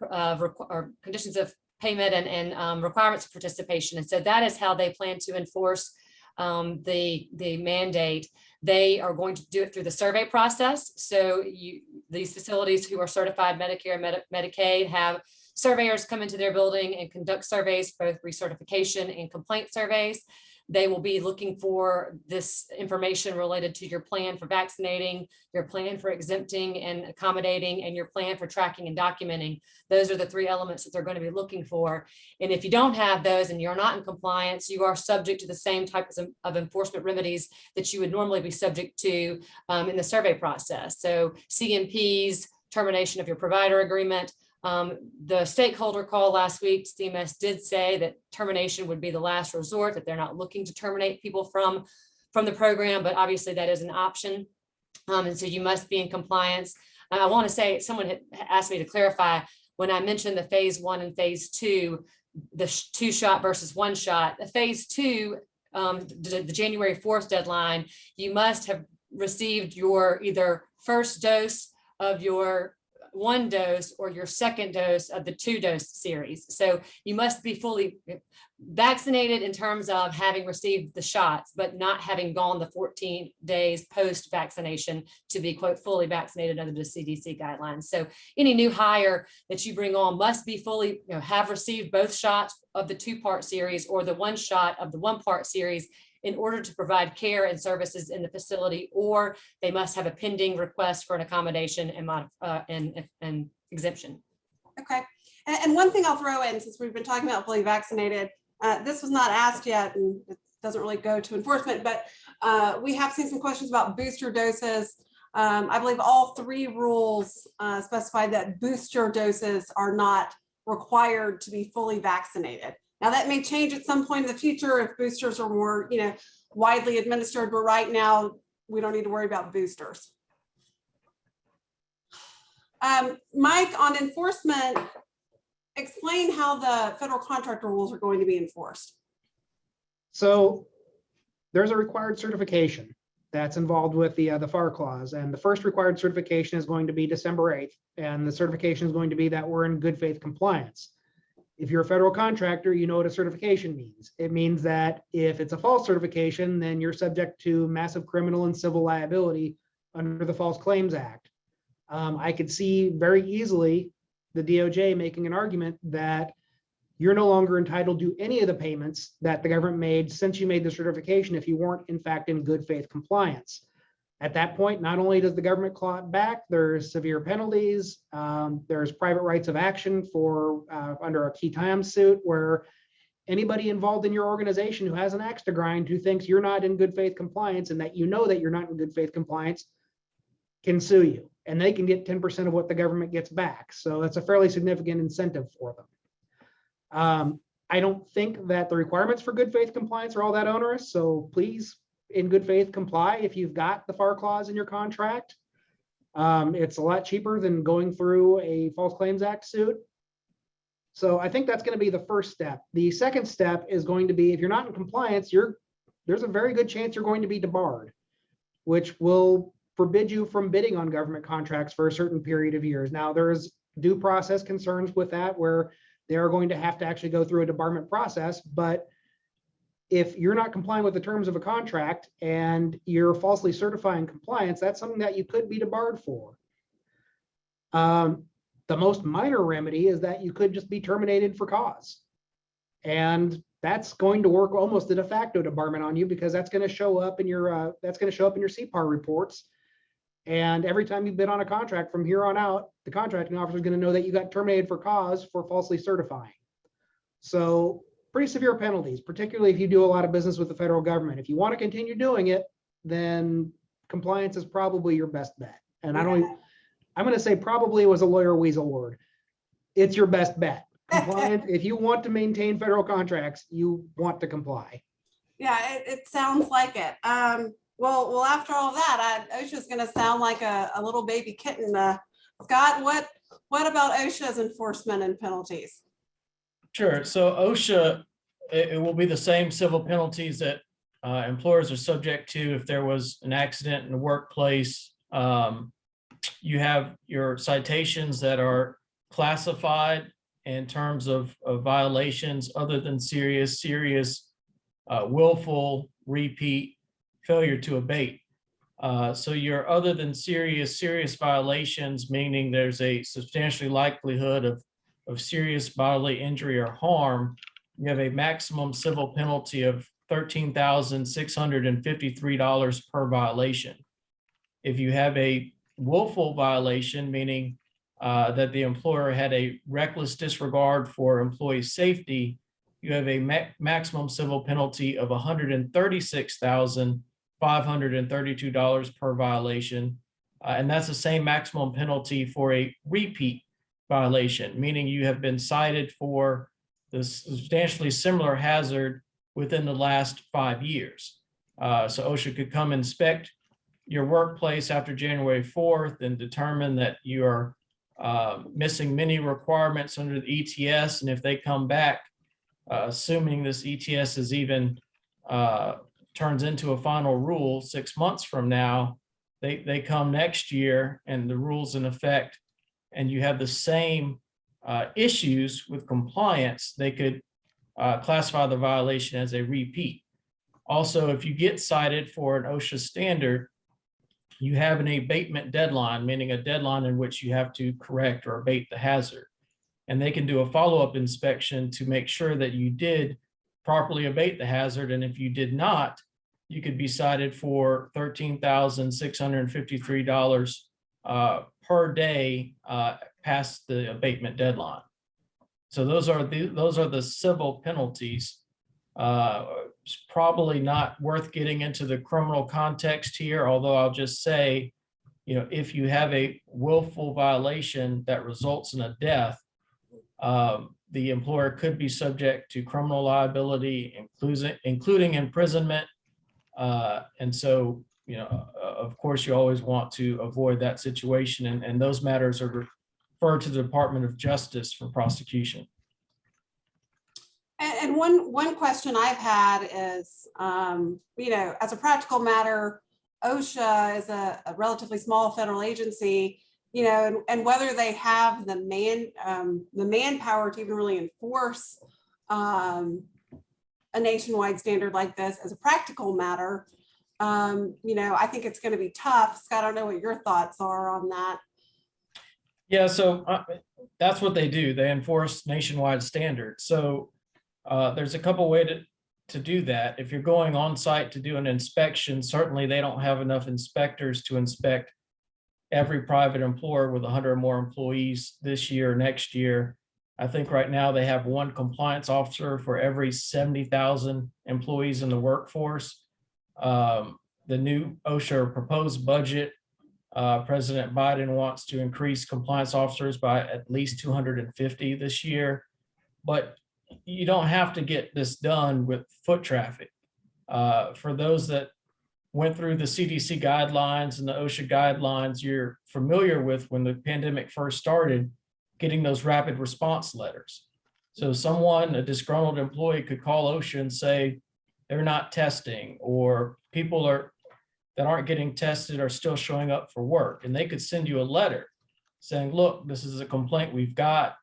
payment, and requirements of participation. And so that is how they plan to enforce the mandate. They are going to do it through the survey process. So these facilities who are certified Medicare and Medicaid have surveyors come into their building and conduct surveys, both recertification and complaint surveys. They will be looking for this information related to your plan for vaccinating, your plan for exempting and accommodating, and your plan for tracking and documenting. Those are the three elements that they're going to be looking for. And if you don't have those and you're not in compliance, you are subject to the same types of enforcement remedies that you would normally be subject to in the survey process. So CMPs, termination of your provider agreement. The stakeholder call last week, CMS did say that termination would be the last resort, that they're not looking to terminate people from the program, but obviously that is an option. And so you must be in compliance. I want to say, someone had asked me to clarify, when I mentioned the phase 1 and phase 2, the 2-shot versus 1-shot, the phase 2, the January 4th deadline, you must have received your either first dose of your one dose or your second dose of the 2-dose series. So you must be fully vaccinated in terms of having received the shots, but not having gone the 14 days post-vaccination to be, quote, fully vaccinated under the CDC guidelines. So any new hire that you bring on must be fully, have received both shots of the 2-part series or the 1 shot of the 1-part series in order to provide care and services in the facility, or they must have a pending request for an accommodation and exemption. Okay. And one thing I'll throw in, since we've been talking about fully vaccinated, this was not asked yet, and it doesn't really go to enforcement, but we have seen some questions about booster doses. I believe all 3 rules specify that booster doses are not required to be fully vaccinated. Now that may change at some point in the future if boosters are more, widely administered, but right now we don't need to worry about boosters. Mike, on enforcement, explain how the federal contractor rules are going to be enforced. So there's a required certification that's involved with the FAR clause, and the first required certification is going to be December 8th, and the certification is going to be that we're in good faith compliance. If you're a federal contractor, you know what a certification means. It means that if it's a false certification, then you're subject to massive criminal and civil liability under the False Claims Act. I could see very easily the DOJ making an argument that you're no longer entitled to any of the payments that the government made since you made the certification if you weren't in fact in good faith compliance. At that point, not only does the government claw it back, there's severe penalties, there's private rights of action for under a key time suit, where anybody involved in your organization who has an axe to grind, who thinks you're not in good faith compliance and that you know that you're not in good faith compliance, can sue you, and they can get 10% of what the government gets back. So that's a fairly significant incentive for them. I don't think that the requirements for good faith compliance are all that onerous. So please, in good faith, comply if you've got the FAR clause in your contract. It's a lot cheaper than going through a False Claims Act suit. So I think that's going to be the first step. The second step is going to be, if you're not in compliance, there's a very good chance you're going to be debarred, which will forbid you from bidding on government contracts for a certain period of years. Now, there's due process concerns with that, where they are going to have to actually go through a debarment process. But if you're not complying with the terms of a contract and you're falsely certifying compliance, that's something that you could be debarred for. The most minor remedy is that you could just be terminated for cause. And that's going to work almost a de facto debarment on you, because that's going to show up in your CPAR reports. And every time you bid on a contract from here on out, the contracting officer is going to know that you got terminated for cause for falsely certifying. So pretty severe penalties, particularly if you do a lot of business with the federal government. If you want to continue doing it, then compliance is probably your best bet. And I'm going to say probably was a lawyer weasel word. It's your best bet. Compliance, if you want to maintain federal contracts, you want to comply. Yeah, it sounds like it. Well, after all that, OSHA's going to sound like a little baby kitten. Scott, what about OSHA's enforcement and penalties? Sure. So OSHA, it will be the same civil penalties that employers are subject to if there was an accident in the workplace. You have your citations that are classified in terms of violations other than serious, willful, repeat, failure to abate. So your other than serious violations, meaning there's a substantially likelihood of serious bodily injury or harm, you have a maximum civil penalty of $13,653 per violation. If you have a willful violation, meaning that the employer had a reckless disregard for employee safety, you have a maximum civil penalty of $136,532 per violation. And that's the same maximum penalty for a repeat violation, meaning you have been cited for this substantially similar hazard within the last 5 years. So OSHA could come inspect your workplace after January 4th and determine that you are missing many requirements under the ETS. And if they come back, assuming this ETS is even turns into a final rule 6 months from now, they come next year and the rules in effect and you have the same issues with compliance, they could classify the violation as a repeat. Also, if you get cited for an OSHA standard, you have an abatement deadline, meaning a deadline in which you have to correct or abate the hazard. And they can do a follow-up inspection to make sure that you did properly abate the hazard. And if you did not, you could be cited for $13,653 per day past the abatement deadline. So those are the civil penalties. It's probably not worth getting into the criminal context here, although I'll just say, if you have a willful violation that results in a death, the employer could be subject to criminal liability, including imprisonment. And so, of course, you always want to avoid that situation, and those matters are referred to the Department of Justice for prosecution. And one question I've had is, as a practical matter, OSHA is a relatively small federal agency, and whether they have the manpower to even really enforce a nationwide standard like this as a practical matter. I think it's going to be tough. Scott, I don't know what your thoughts are on that. Yeah, so that's what they do. They enforce nationwide standards. So there's a couple ways to do that. If you're going on site to do an inspection, certainly they don't have enough inspectors to inspect every private employer with 100 or more employees this year, next year. I think right now they have one compliance officer for every 70,000 employees in the workforce. The new OSHA proposed budget, President Biden wants to increase compliance officers by at least 250 this year, but you don't have to get this done with foot traffic. For those that went through the CDC guidelines and the OSHA guidelines, you're familiar with when the pandemic first started, getting those rapid response letters. So a disgruntled employee could call OSHA and say they're not testing, or people that aren't getting tested are still showing up for work. And they could send you a letter saying, look, this is a complaint we've got.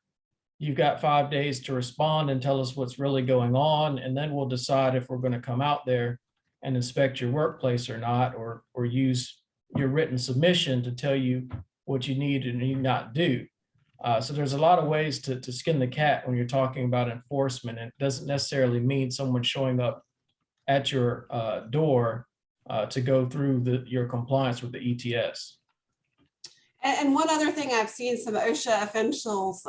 You've got 5 days to respond and tell us what's really going on. And then we'll decide if we're going to come out there and inspect your workplace or not, or use your written submission to tell you what you need and need not do. So there's a lot of ways to skin the cat when you're talking about enforcement. And it doesn't necessarily mean someone showing up at your door to go through your compliance with the ETS. And one other thing I've seen some OSHA officials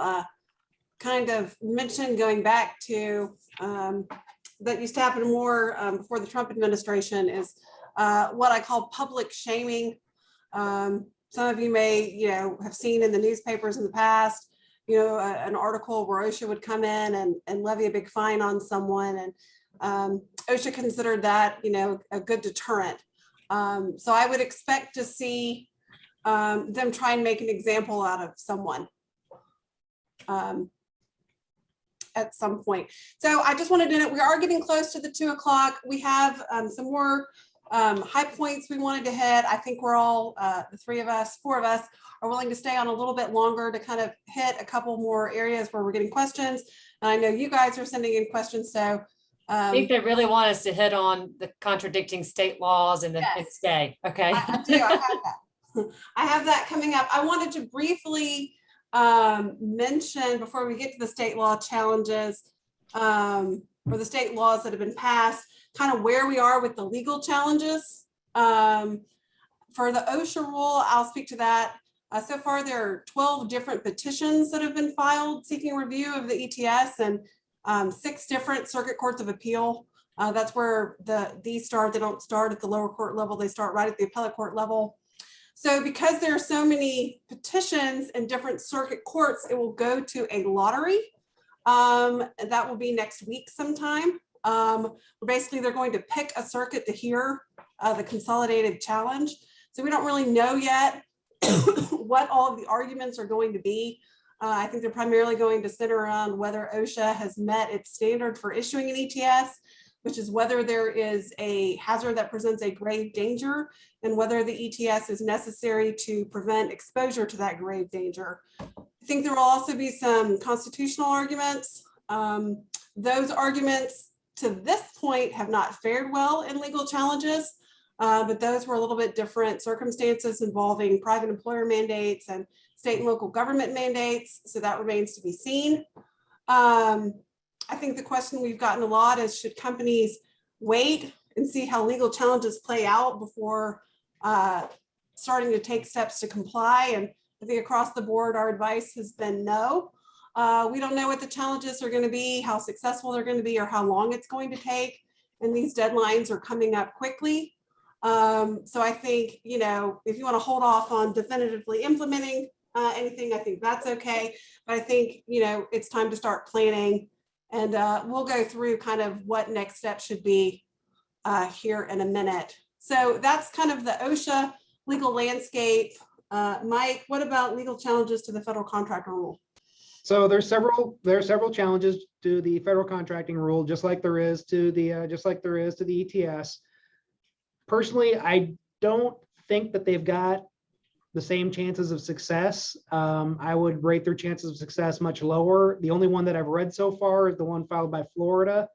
kind of mention going back to that used to happen more before the Trump administration is what I call public shaming. Some of you may, have seen in the newspapers in the past, an article where OSHA would come in and levy a big fine on someone, and OSHA considered that, a good deterrent. So I would expect to see them try and make an example out of someone at some point. So I just wanted to note, we are getting close to the 2 o'clock. We have some more high points we wanted to hit. I think we're all, the four of us are willing to stay on a little bit longer to kind of hit a couple more areas where we're getting questions. And I know you guys are sending in questions, so. I think they really want us to hit on the contradicting state laws and stay, okay? I do, I have that. I have that coming up. I wanted to briefly mention before we get to the state law challenges or the state laws that have been passed, kind of where we are with the legal challenges. For the OSHA rule, I'll speak to that. So far, there are 12 different petitions that have been filed seeking review of the ETS, and 6 different circuit courts of appeal. That's where these start. They don't start at the lower court level. They start right at the appellate court level. So because there are so many petitions in different circuit courts, it will go to a lottery. That will be next week sometime. Basically, they're going to pick a circuit to hear the consolidated challenge. So we don't really know yet what all of the arguments are going to be. I think they're primarily going to center around whether OSHA has met its standard for issuing an ETS. which is whether there is a hazard that presents a grave danger and whether the ETS is necessary to prevent exposure to that grave danger. I think there will also be some constitutional arguments. Those arguments to this point have not fared well in legal challenges, but those were a little bit different circumstances involving private employer mandates and state and local government mandates. So that remains to be seen. I think the question we've gotten a lot is, should companies wait and see how legal challenges play out before starting to take steps to comply? And I think across the board, our advice has been no. We don't know what the challenges are going to be, how successful they're going to be, or how long it's going to take. And these deadlines are coming up quickly. So I think, if you want to hold off on definitively implementing anything, I think that's okay. But I think, it's time to start planning, and we'll go through kind of what next steps should be here in a minute. So that's kind of the OSHA legal landscape. Mike, what about legal challenges to the federal contractor rule? So there are several challenges to the federal contracting rule, just like there is to the ETS. Personally, I don't think that they've got the same chances of success. I would rate their chances of success much lower. The only one that I've read so far is the one filed by Florida.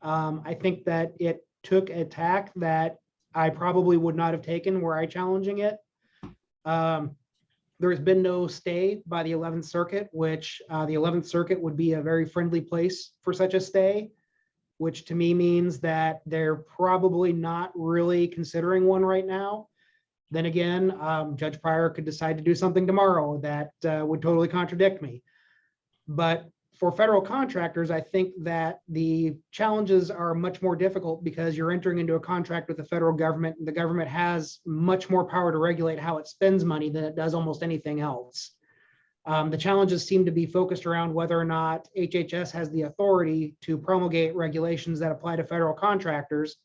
I think that it took a tack that I probably would not have taken were I challenging it. There has been no stay by the 11th Circuit, which the 11th Circuit would be a very friendly place for such a stay, which to me means that they're probably not really considering one right now. Then again, Judge Pryor could decide to do something tomorrow that would totally contradict me. But for federal contractors, I think that the challenges are much more difficult because you're entering into a contract with the federal government, and the government has much more power to regulate how it spends money than it does almost anything else. The challenges seem to be focused around whether or not HHS has the authority to promulgate regulations that apply to federal contractors,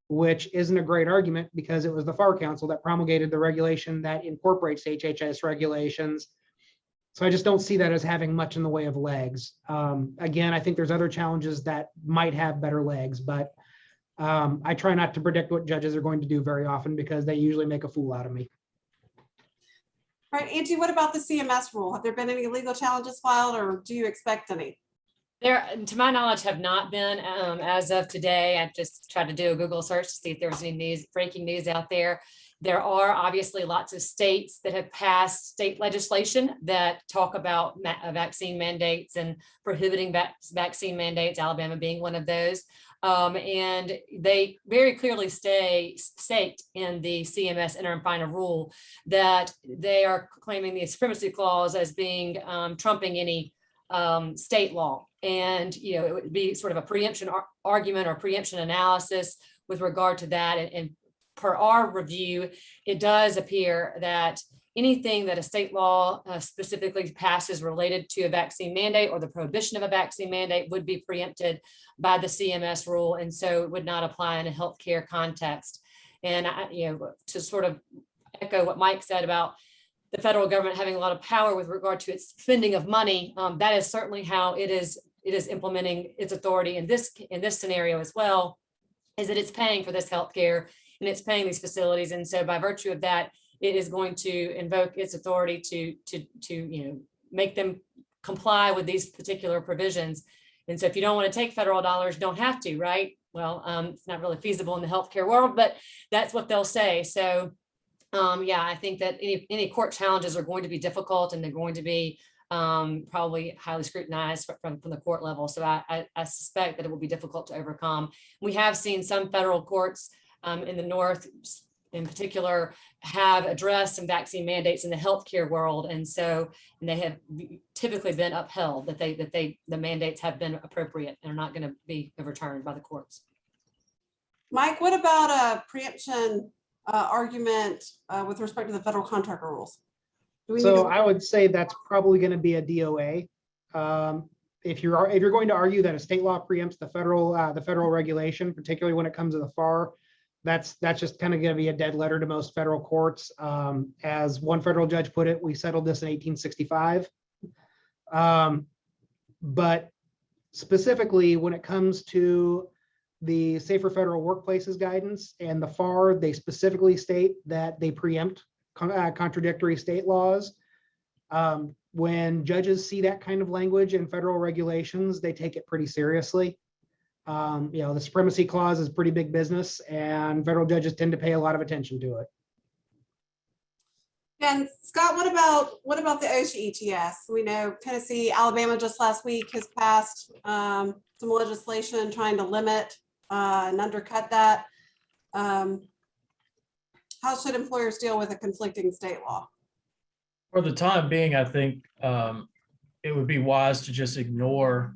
which isn't a great argument because it was the FAR Council that promulgated the regulation that incorporates HHS regulations. So I just don't see that as having much in the way of legs. Again, I think there's other challenges that might have better legs, but I try not to predict what judges are going to do very often because they usually make a fool out of me. All right, Angie, what about the CMS rule? Have there been any legal challenges filed, or do you expect any? There, to my knowledge, have not been as of today. I've just tried to do a Google search to see if there was any breaking news out there. There are obviously lots of states that have passed state legislation that talk about vaccine mandates and prohibiting vaccine mandates, Alabama being one of those. And they very clearly state in the CMS interim final rule that they are claiming the supremacy clause as being trumping any state law. And, it would be sort of a preemption argument or preemption analysis with regard to that. And per our review, it does appear that anything that a state law specifically passes related to a vaccine mandate or the prohibition of a vaccine mandate would be preempted by the CMS rule. And so it would not apply in a healthcare context. And, to sort of echo what Mike said about the federal government having a lot of power with regard to its spending of money, that is certainly how it is implementing its authority in this scenario as well, is that it's paying for this healthcare and it's paying these facilities. And so by virtue of that, it is going to invoke its authority to make them comply with these particular provisions. And so if you don't want to take federal dollars, you don't have to, right? Well, it's not really feasible in the healthcare world, but that's what they'll say. So I think that any court challenges are going to be difficult, and they're going to be probably highly scrutinized from the court level. So I suspect that it will be difficult to overcome. We have seen some federal courts in the North in particular have addressed some vaccine mandates in the healthcare world. And they have typically been upheld, that the mandates have been appropriate and are not going to be overturned by the courts. Mike, what about a preemption argument with respect to the federal contractor rules? I would say that's probably going to be a DOA. If you're going to argue that a state law preempts the federal regulation, particularly when it comes to the FAR, that's just kind of going to be a dead letter to most federal courts. As one federal judge put it, we settled this in 1865. But specifically when it comes to the Safer Federal Workplaces guidance and the FAR, they specifically state that they preempt contradictory state laws. When judges see that kind of language in federal regulations, they take it pretty seriously. The supremacy clause is pretty big business, and federal judges tend to pay a lot of attention to it. And Scott, what about the OSHA ETS? We know Tennessee, Alabama just last week has passed some legislation trying to limit and undercut that. How should employers deal with a conflicting state law? For the time being, I think it would be wise to just ignore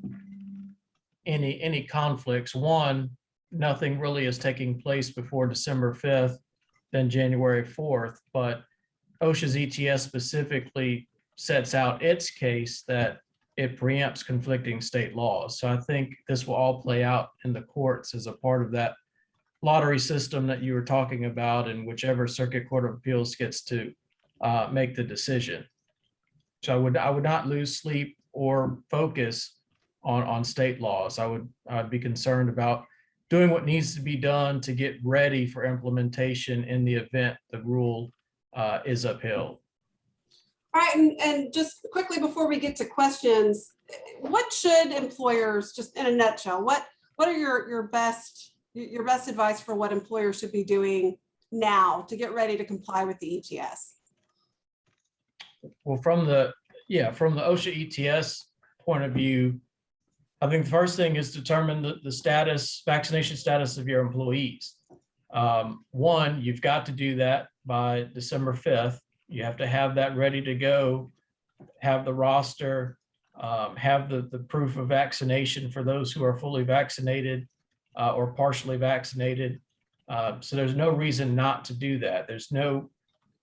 any conflicts. One, nothing really is taking place before December 5th, then January 4th, but OSHA's ETS specifically sets out its case that it preempts conflicting state laws. So I think this will all play out in the courts as a part of that lottery system that you were talking about, and whichever Circuit Court of Appeals gets to make the decision. So I would not lose sleep or focus on state laws. I'd be concerned about doing what needs to be done to get ready for implementation in the event the rule is upheld. All right, and just quickly before we get to questions, what should employers, just in a nutshell, what are your best advice for what employers should be doing now to get ready to comply with the ETS? Well, from the OSHA ETS point of view, I think the first thing is determine the vaccination status of your employees. One, you've got to do that by December 5th. You have to have that ready to go, have the roster, have the proof of vaccination for those who are fully vaccinated or partially vaccinated. So there's no reason not to do that. There's no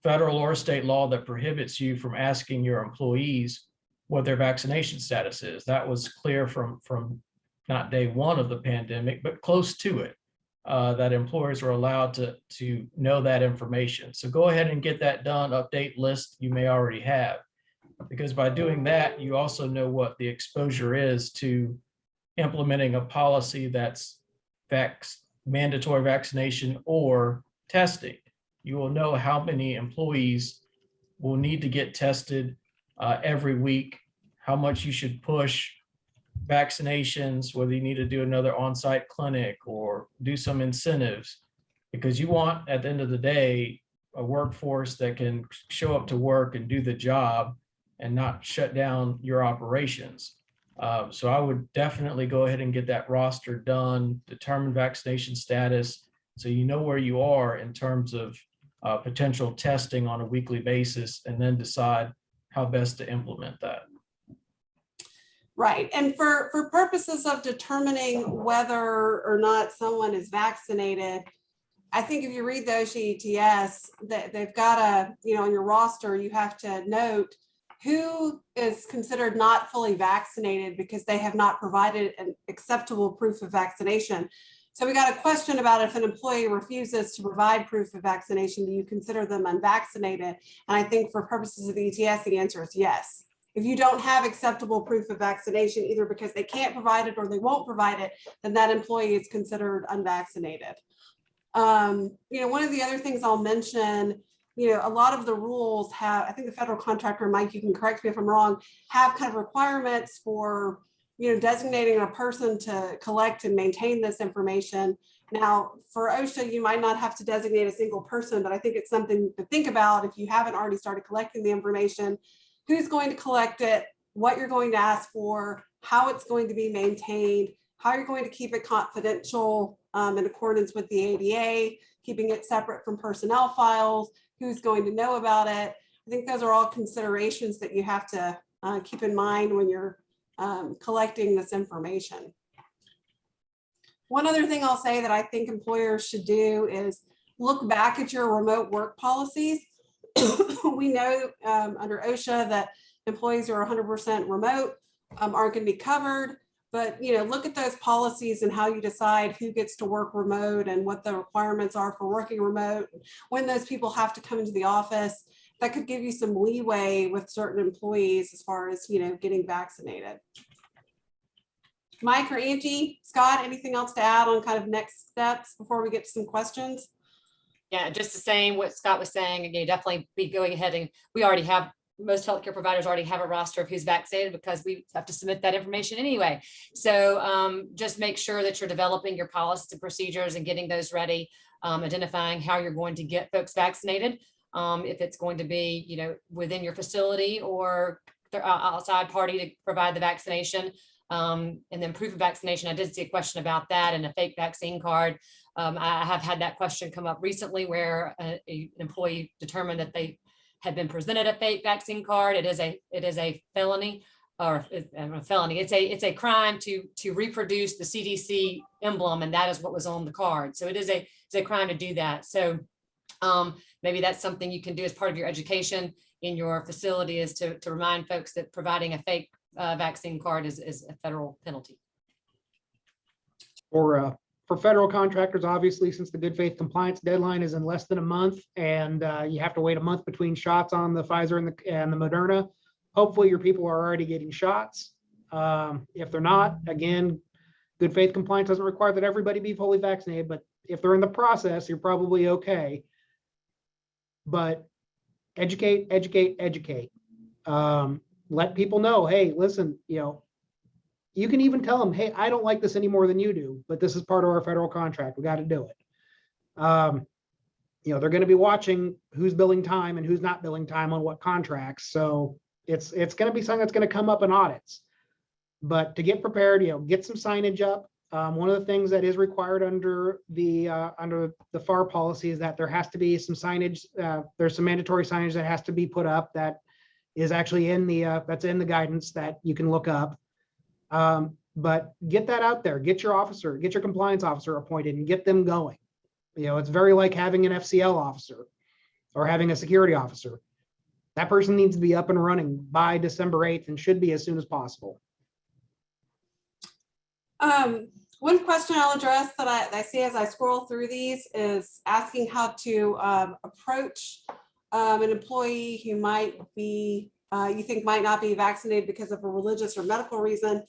federal or state law that prohibits you from asking your employees what their vaccination status is. That was clear from not day one of the pandemic, but close to it, that employers are allowed to know that information. So go ahead and get that done, update list you may already have, because by doing that, you also know what the exposure is to implementing a policy that's mandatory vaccination or testing. You will know how many employees will need to get tested every week, how much you should push vaccinations, whether you need to do another on-site clinic or do some incentives, because you want, at the end of the day, a workforce that can show up to work and do the job and not shut down your operations. So I would definitely go ahead and get that roster done, determine vaccination status, so you know where you are in terms of potential testing on a weekly basis, and then decide how best to implement that. Right, and for purposes of determining whether or not someone is vaccinated, I think if you read the OSHA ETS, that they've got on your roster, you have to note who is considered not fully vaccinated because they have not provided an acceptable proof of vaccination. So we got a question about if an employee refuses to provide proof of vaccination, do you consider them unvaccinated? And I think for purposes of the ETS, the answer is yes. If you don't have acceptable proof of vaccination, either because they can't provide it or they won't provide it, then that employee is considered unvaccinated. One of the other things I'll mention, a lot of the rules have, I think the federal contractor, Mike, you can correct me if I'm wrong, have kind of requirements for designating a person to collect and maintain this information. Now, for OSHA, you might not have to designate a single person, but I think it's something to think about if you haven't already started collecting the information, who's going to collect it, what you're going to ask for, how it's going to be maintained, how you're going to keep it confidential in accordance with the ADA, keeping it separate from personnel files, who's going to know about it. I think those are all considerations that you have to keep in mind when you're collecting this information. One other thing I'll say that I think employers should do is look back at your remote work policies. We know under OSHA that employees who are 100% remote aren't going to be covered, but look at those policies and how you decide who gets to work remote and what the requirements are for working remote, when those people have to come into the office. That could give you some leeway with certain employees as far as getting vaccinated. Mike or Angie, Scott, anything else to add on kind of next steps before we get to some questions? Yeah, just the same what Scott was saying, again, definitely be going ahead, and we already have, most healthcare providers already have a roster of who's vaccinated because we have to submit that information anyway. So just make sure that you're developing your policies and procedures and getting those ready, identifying how you're going to get folks vaccinated. If it's going to be, you know, within your facility or outside party to provide the vaccination. And then proof of vaccination. I did see a question about that and a fake vaccine card. I have had that question come up recently where an employee determined that they had been presented a fake vaccine card. It is a felony, or a felony. It's a crime to reproduce the CDC emblem, and that is what was on the card. So it's a crime to do that. So maybe that's something you can do as part of your education in your facility, is to remind folks that providing a fake vaccine card is a federal penalty. For federal contractors, obviously, since the good faith compliance deadline is in less than a month, and you have to wait a month between shots on the Pfizer and the Moderna, hopefully your people are already getting shots. If they're not, again, good faith compliance doesn't require that everybody be fully vaccinated, but if they're in the process, you're probably okay. But educate, educate, educate. Let people know, hey, listen, you know, you can even tell them, hey, I don't like this any more than you do, but this is part of our federal contract. We got to do it. You know, they're going to be watching who's billing time and who's not billing time on what contracts. So it's going to be something that's going to come up in audits. But to get prepared, you know, get some signage up. One of the things that is required under the FAR policy is that there has to be some signage. There's some mandatory signage that has to be put up that is actually in the that's in the guidance that you can look up. But get that out there. Get your officer, get your compliance officer appointed, and get them going. You know, it's very like having an FCL officer or having a security officer. That person needs to be up and running by December 8th and should be as soon as possible. One question I'll address that I see as I scroll through these is asking how to approach an employee who might be, you think might not be vaccinated because of a religious or medical reason.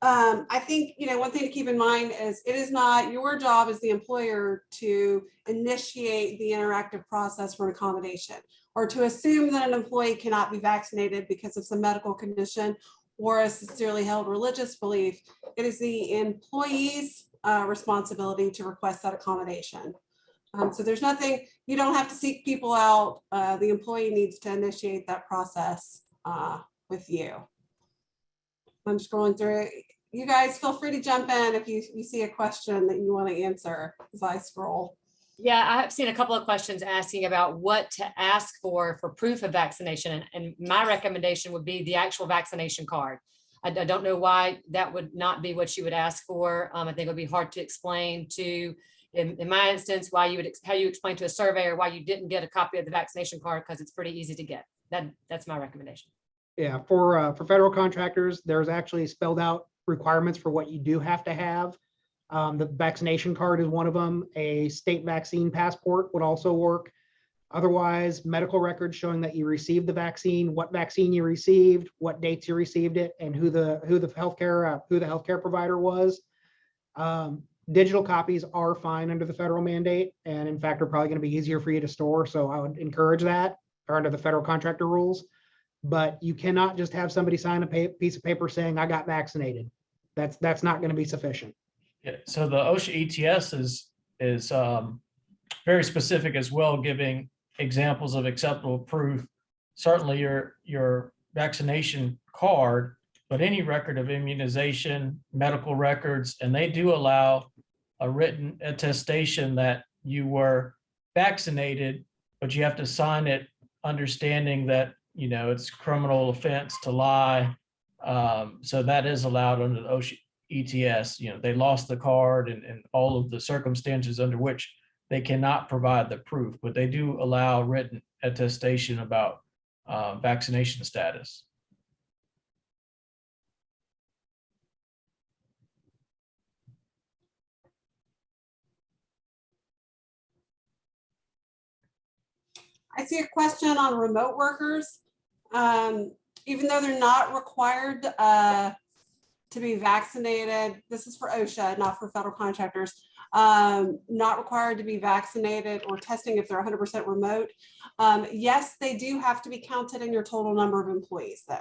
I think, you know, one thing to keep in mind is it is not your job as the employer to initiate the interactive process for an accommodation, or to assume that an employee cannot be vaccinated because of some medical condition or a sincerely held religious belief. It is the employee's responsibility to request that accommodation. So there's nothing, you don't have to seek people out. The employee needs to initiate that process with you. I'm scrolling through it. You guys feel free to jump in if you see a question that you want to answer as I scroll. Yeah, I have seen a couple of questions asking about what to ask for proof of vaccination. And my recommendation would be the actual vaccination card. I don't know why that would not be what you would ask for. I think it would be hard to explain to, in my instance, how you explain to a surveyor why you didn't get a copy of the vaccination card, because it's pretty easy to get. That's my recommendation. Yeah, for federal contractors, there's actually spelled out requirements for what you do have to have. The vaccination card is one of them. A state vaccine passport would also work. Otherwise, medical records showing that you received the vaccine, what vaccine you received, what dates you received it, and who the healthcare provider was. Digital copies are fine under the federal mandate, and in fact are probably going to be easier for you to store. So I would encourage that, or under the federal contractor rules. But you cannot just have somebody sign a piece of paper saying I got vaccinated. That's not going to be sufficient. Yeah, so the OSHA ETS is very specific as well, giving examples of acceptable proof. Certainly your vaccination card, but any record of immunization, medical records, and they do allow a written attestation that you were vaccinated, but you have to sign it understanding that, you know, it's a criminal offense to lie. So that is allowed under the OSHA ETS. You know, they lost the card and all of the circumstances under which they cannot provide the proof, but they do allow written attestation about vaccination status. I see a question on remote workers. Even though they're not required to to be vaccinated. This is for OSHA, not for federal contractors. Not required to be vaccinated or testing if they're 100% remote. Yes, they do have to be counted in your total number of employees though.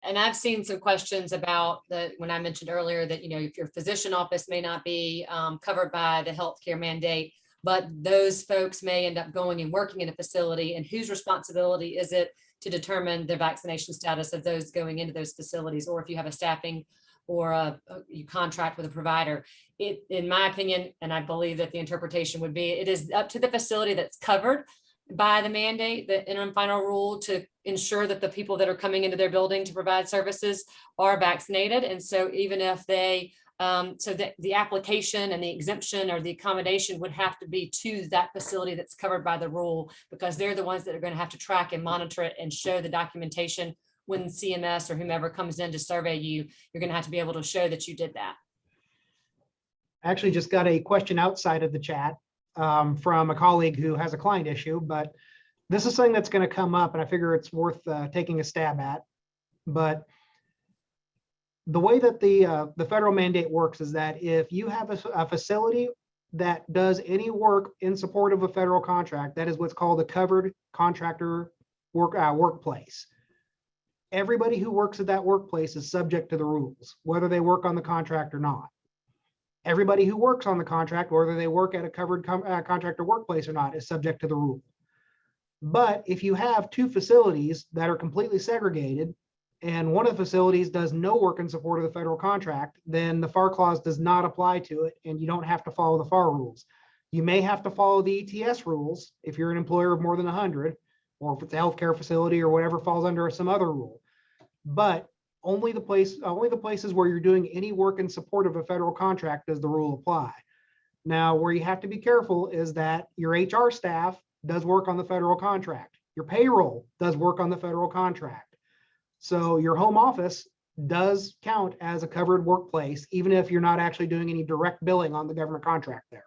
And I've seen some questions about when I mentioned earlier that, if your physician office may not be covered by the healthcare mandate, but those folks may end up going and working in a facility, and whose responsibility is it to determine the vaccination status of those going into those facilities, or if you have a staffing or you contract with a provider. In my opinion, and I believe that the interpretation would be, it is up to the facility that's covered by the mandate, the interim final rule, to ensure that the people that are coming into their building to provide services are vaccinated. And so even if they, so that the application and the exemption or the accommodation would have to be to that facility that's covered by the rule, because they're the ones that are going to have to track and monitor it and show the documentation when CMS or whomever comes in to survey you. You're going to have to be able to show that you did that. I actually just got a question outside of the chat from a colleague who has a client issue, but this is something that's going to come up and I figure it's worth taking a stab at. But the way that the federal mandate works is that if you have a facility that does any work in support of a federal contract, that is what's called a covered contractor workplace. Everybody who works at that workplace is subject to the rules, whether they work on the contract or not. Everybody who works on the contract, whether they work at a covered contractor workplace or not, is subject to the rule. But if you have two facilities that are completely segregated, and one of the facilities does no work in support of the federal contract, then the FAR clause does not apply to it, and you don't have to follow the FAR rules. You may have to follow the ETS rules if you're an employer of more than 100, or if it's a healthcare facility or whatever falls under some other rule. But only the places where you're doing any work in support of a federal contract does the rule apply. Now, where you have to be careful is that your HR staff does work on the federal contract. Your payroll does work on the federal contract. So your home office does count as a covered workplace, even if you're not actually doing any direct billing on the government contract there.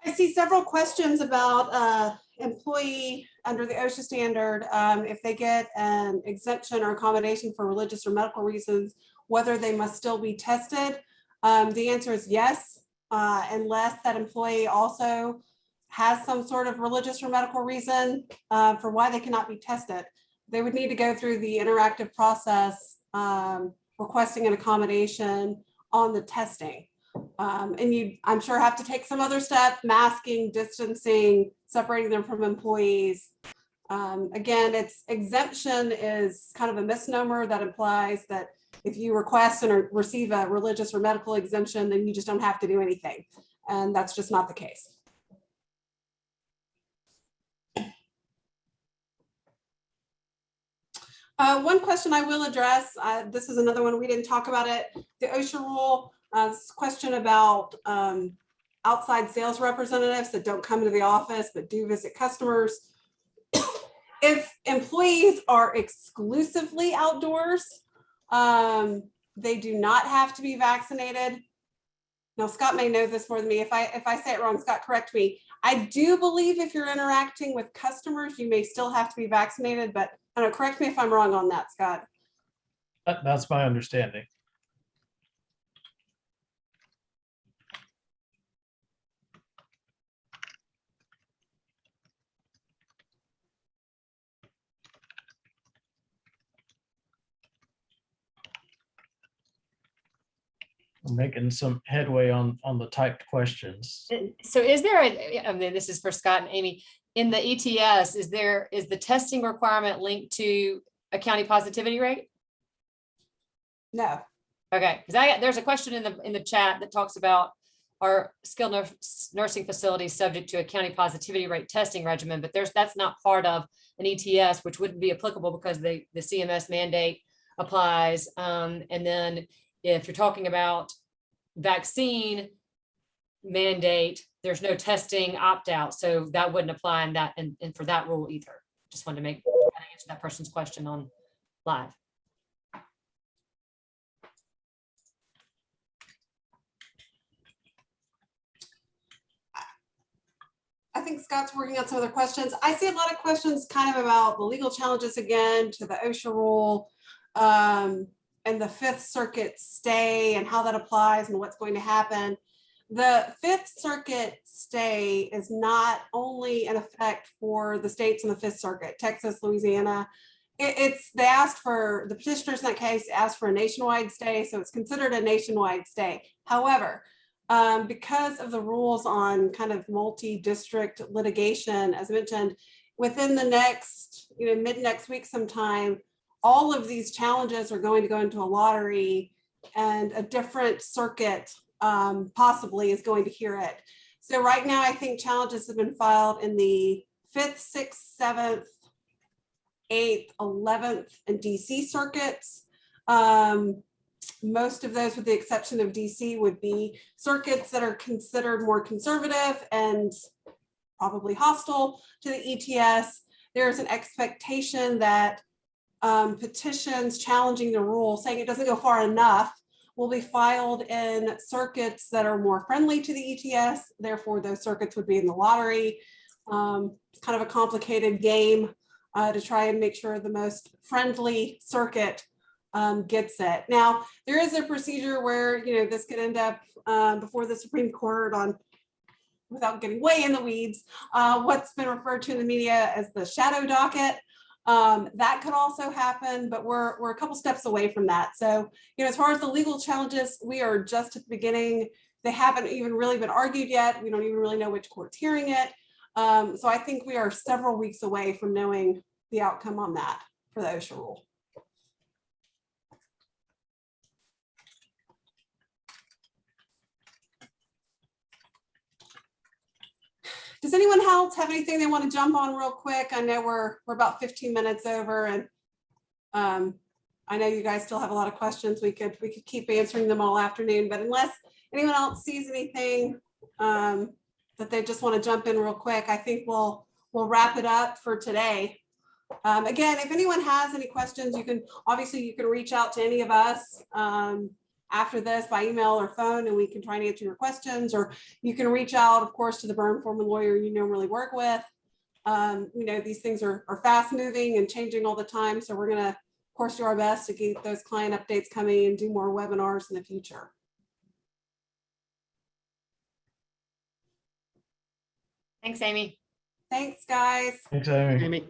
I see several questions about employee under the OSHA standard, if they get an exemption or accommodation for religious or medical reasons, whether they must still be tested. The answer is yes, unless that employee also has some sort of religious or medical reason for why they cannot be tested. They would need to go through the interactive process requesting an accommodation on the testing. And you, I'm sure, have to take some other step, masking, distancing, separating them from employees. Again, it's exemption is kind of a misnomer that implies that if you request and receive a religious or medical exemption, then you just don't have to do anything. And that's just not the case. One question I will address, this is another one, we didn't talk about it, the OSHA rule. This question about outside sales representatives that don't come to the office but do visit customers. If employees are exclusively outdoors, they do not have to be vaccinated. Now, Scott may know this more than me. If I say it wrong, Scott, correct me. I do believe if you're interacting with customers, you may still have to be vaccinated, but I don't know, correct me if I'm wrong on that, Scott. That's my understanding. We're making some headway on the typed questions. So is there I mean, this is for Scott and Amy, in the ETS, is the testing requirement linked to a county positivity rate? No. Okay, because there's a question in the chat that talks about our skilled nursing facilities subject to a county positivity rate testing regimen, but that's not part of an ETS, which wouldn't be applicable because the CMS mandate applies. And then if you're talking about vaccine mandate, there's no testing opt-out, so that wouldn't apply in that and for that rule either. Just wanted to answer that person's question on live. I think Scott's working on some other questions. I see a lot of questions kind of about the legal challenges again to the OSHA rule and the Fifth Circuit stay and how that applies and what's going to happen. The Fifth Circuit stay is not only in effect for the states in the Fifth Circuit, Texas, Louisiana. They asked for, the petitioners in that case asked for a nationwide stay, so it's considered a nationwide stay. However, because of the rules on kind of multi-district litigation, as mentioned, within the next, mid next week sometime, all of these challenges are going to go into a lottery and a different circuit possibly is going to hear it. So right now, I think challenges have been filed in the 5th, 6th, 7th, 8th, 11th, and DC circuits. Most of those, with the exception of DC, would be circuits that are considered more conservative and probably hostile to the ETS. There's an expectation that petitions challenging the rule, saying it doesn't go far enough, will be filed in circuits that are more friendly to the ETS. Therefore, those circuits would be in the lottery. It's kind of a complicated game to try and make sure the most friendly circuit gets it. Now, there is a procedure where this could end up before the Supreme Court on, without getting way in the weeds, what's been referred to in the media as the shadow docket. That could also happen, but we're a couple steps away from that. So, as far as the legal challenges, we are just at the beginning. They haven't even really been argued yet. We don't even really know which court's hearing it. So I think we are several weeks away from knowing the outcome on that for the OSHA rule. Does anyone else have anything they want to jump on real quick? I know we're about 15 minutes over, and I know you guys still have a lot of questions. We could keep answering them all afternoon, but unless anyone else sees anything that they just want to jump in real quick, I think we'll wrap it up for today. Again, if anyone has any questions, you can reach out to any of us after this by email or phone, and we can try and answer your questions, or you can reach out, of course, to the Burn Foreman lawyer you normally work with. These things are fast moving and changing all the time. So we're going to, of course, do our best to keep those client updates coming and do more webinars in the future. Thanks, Amy. Thanks, guys. Thanks, Amy. Amy.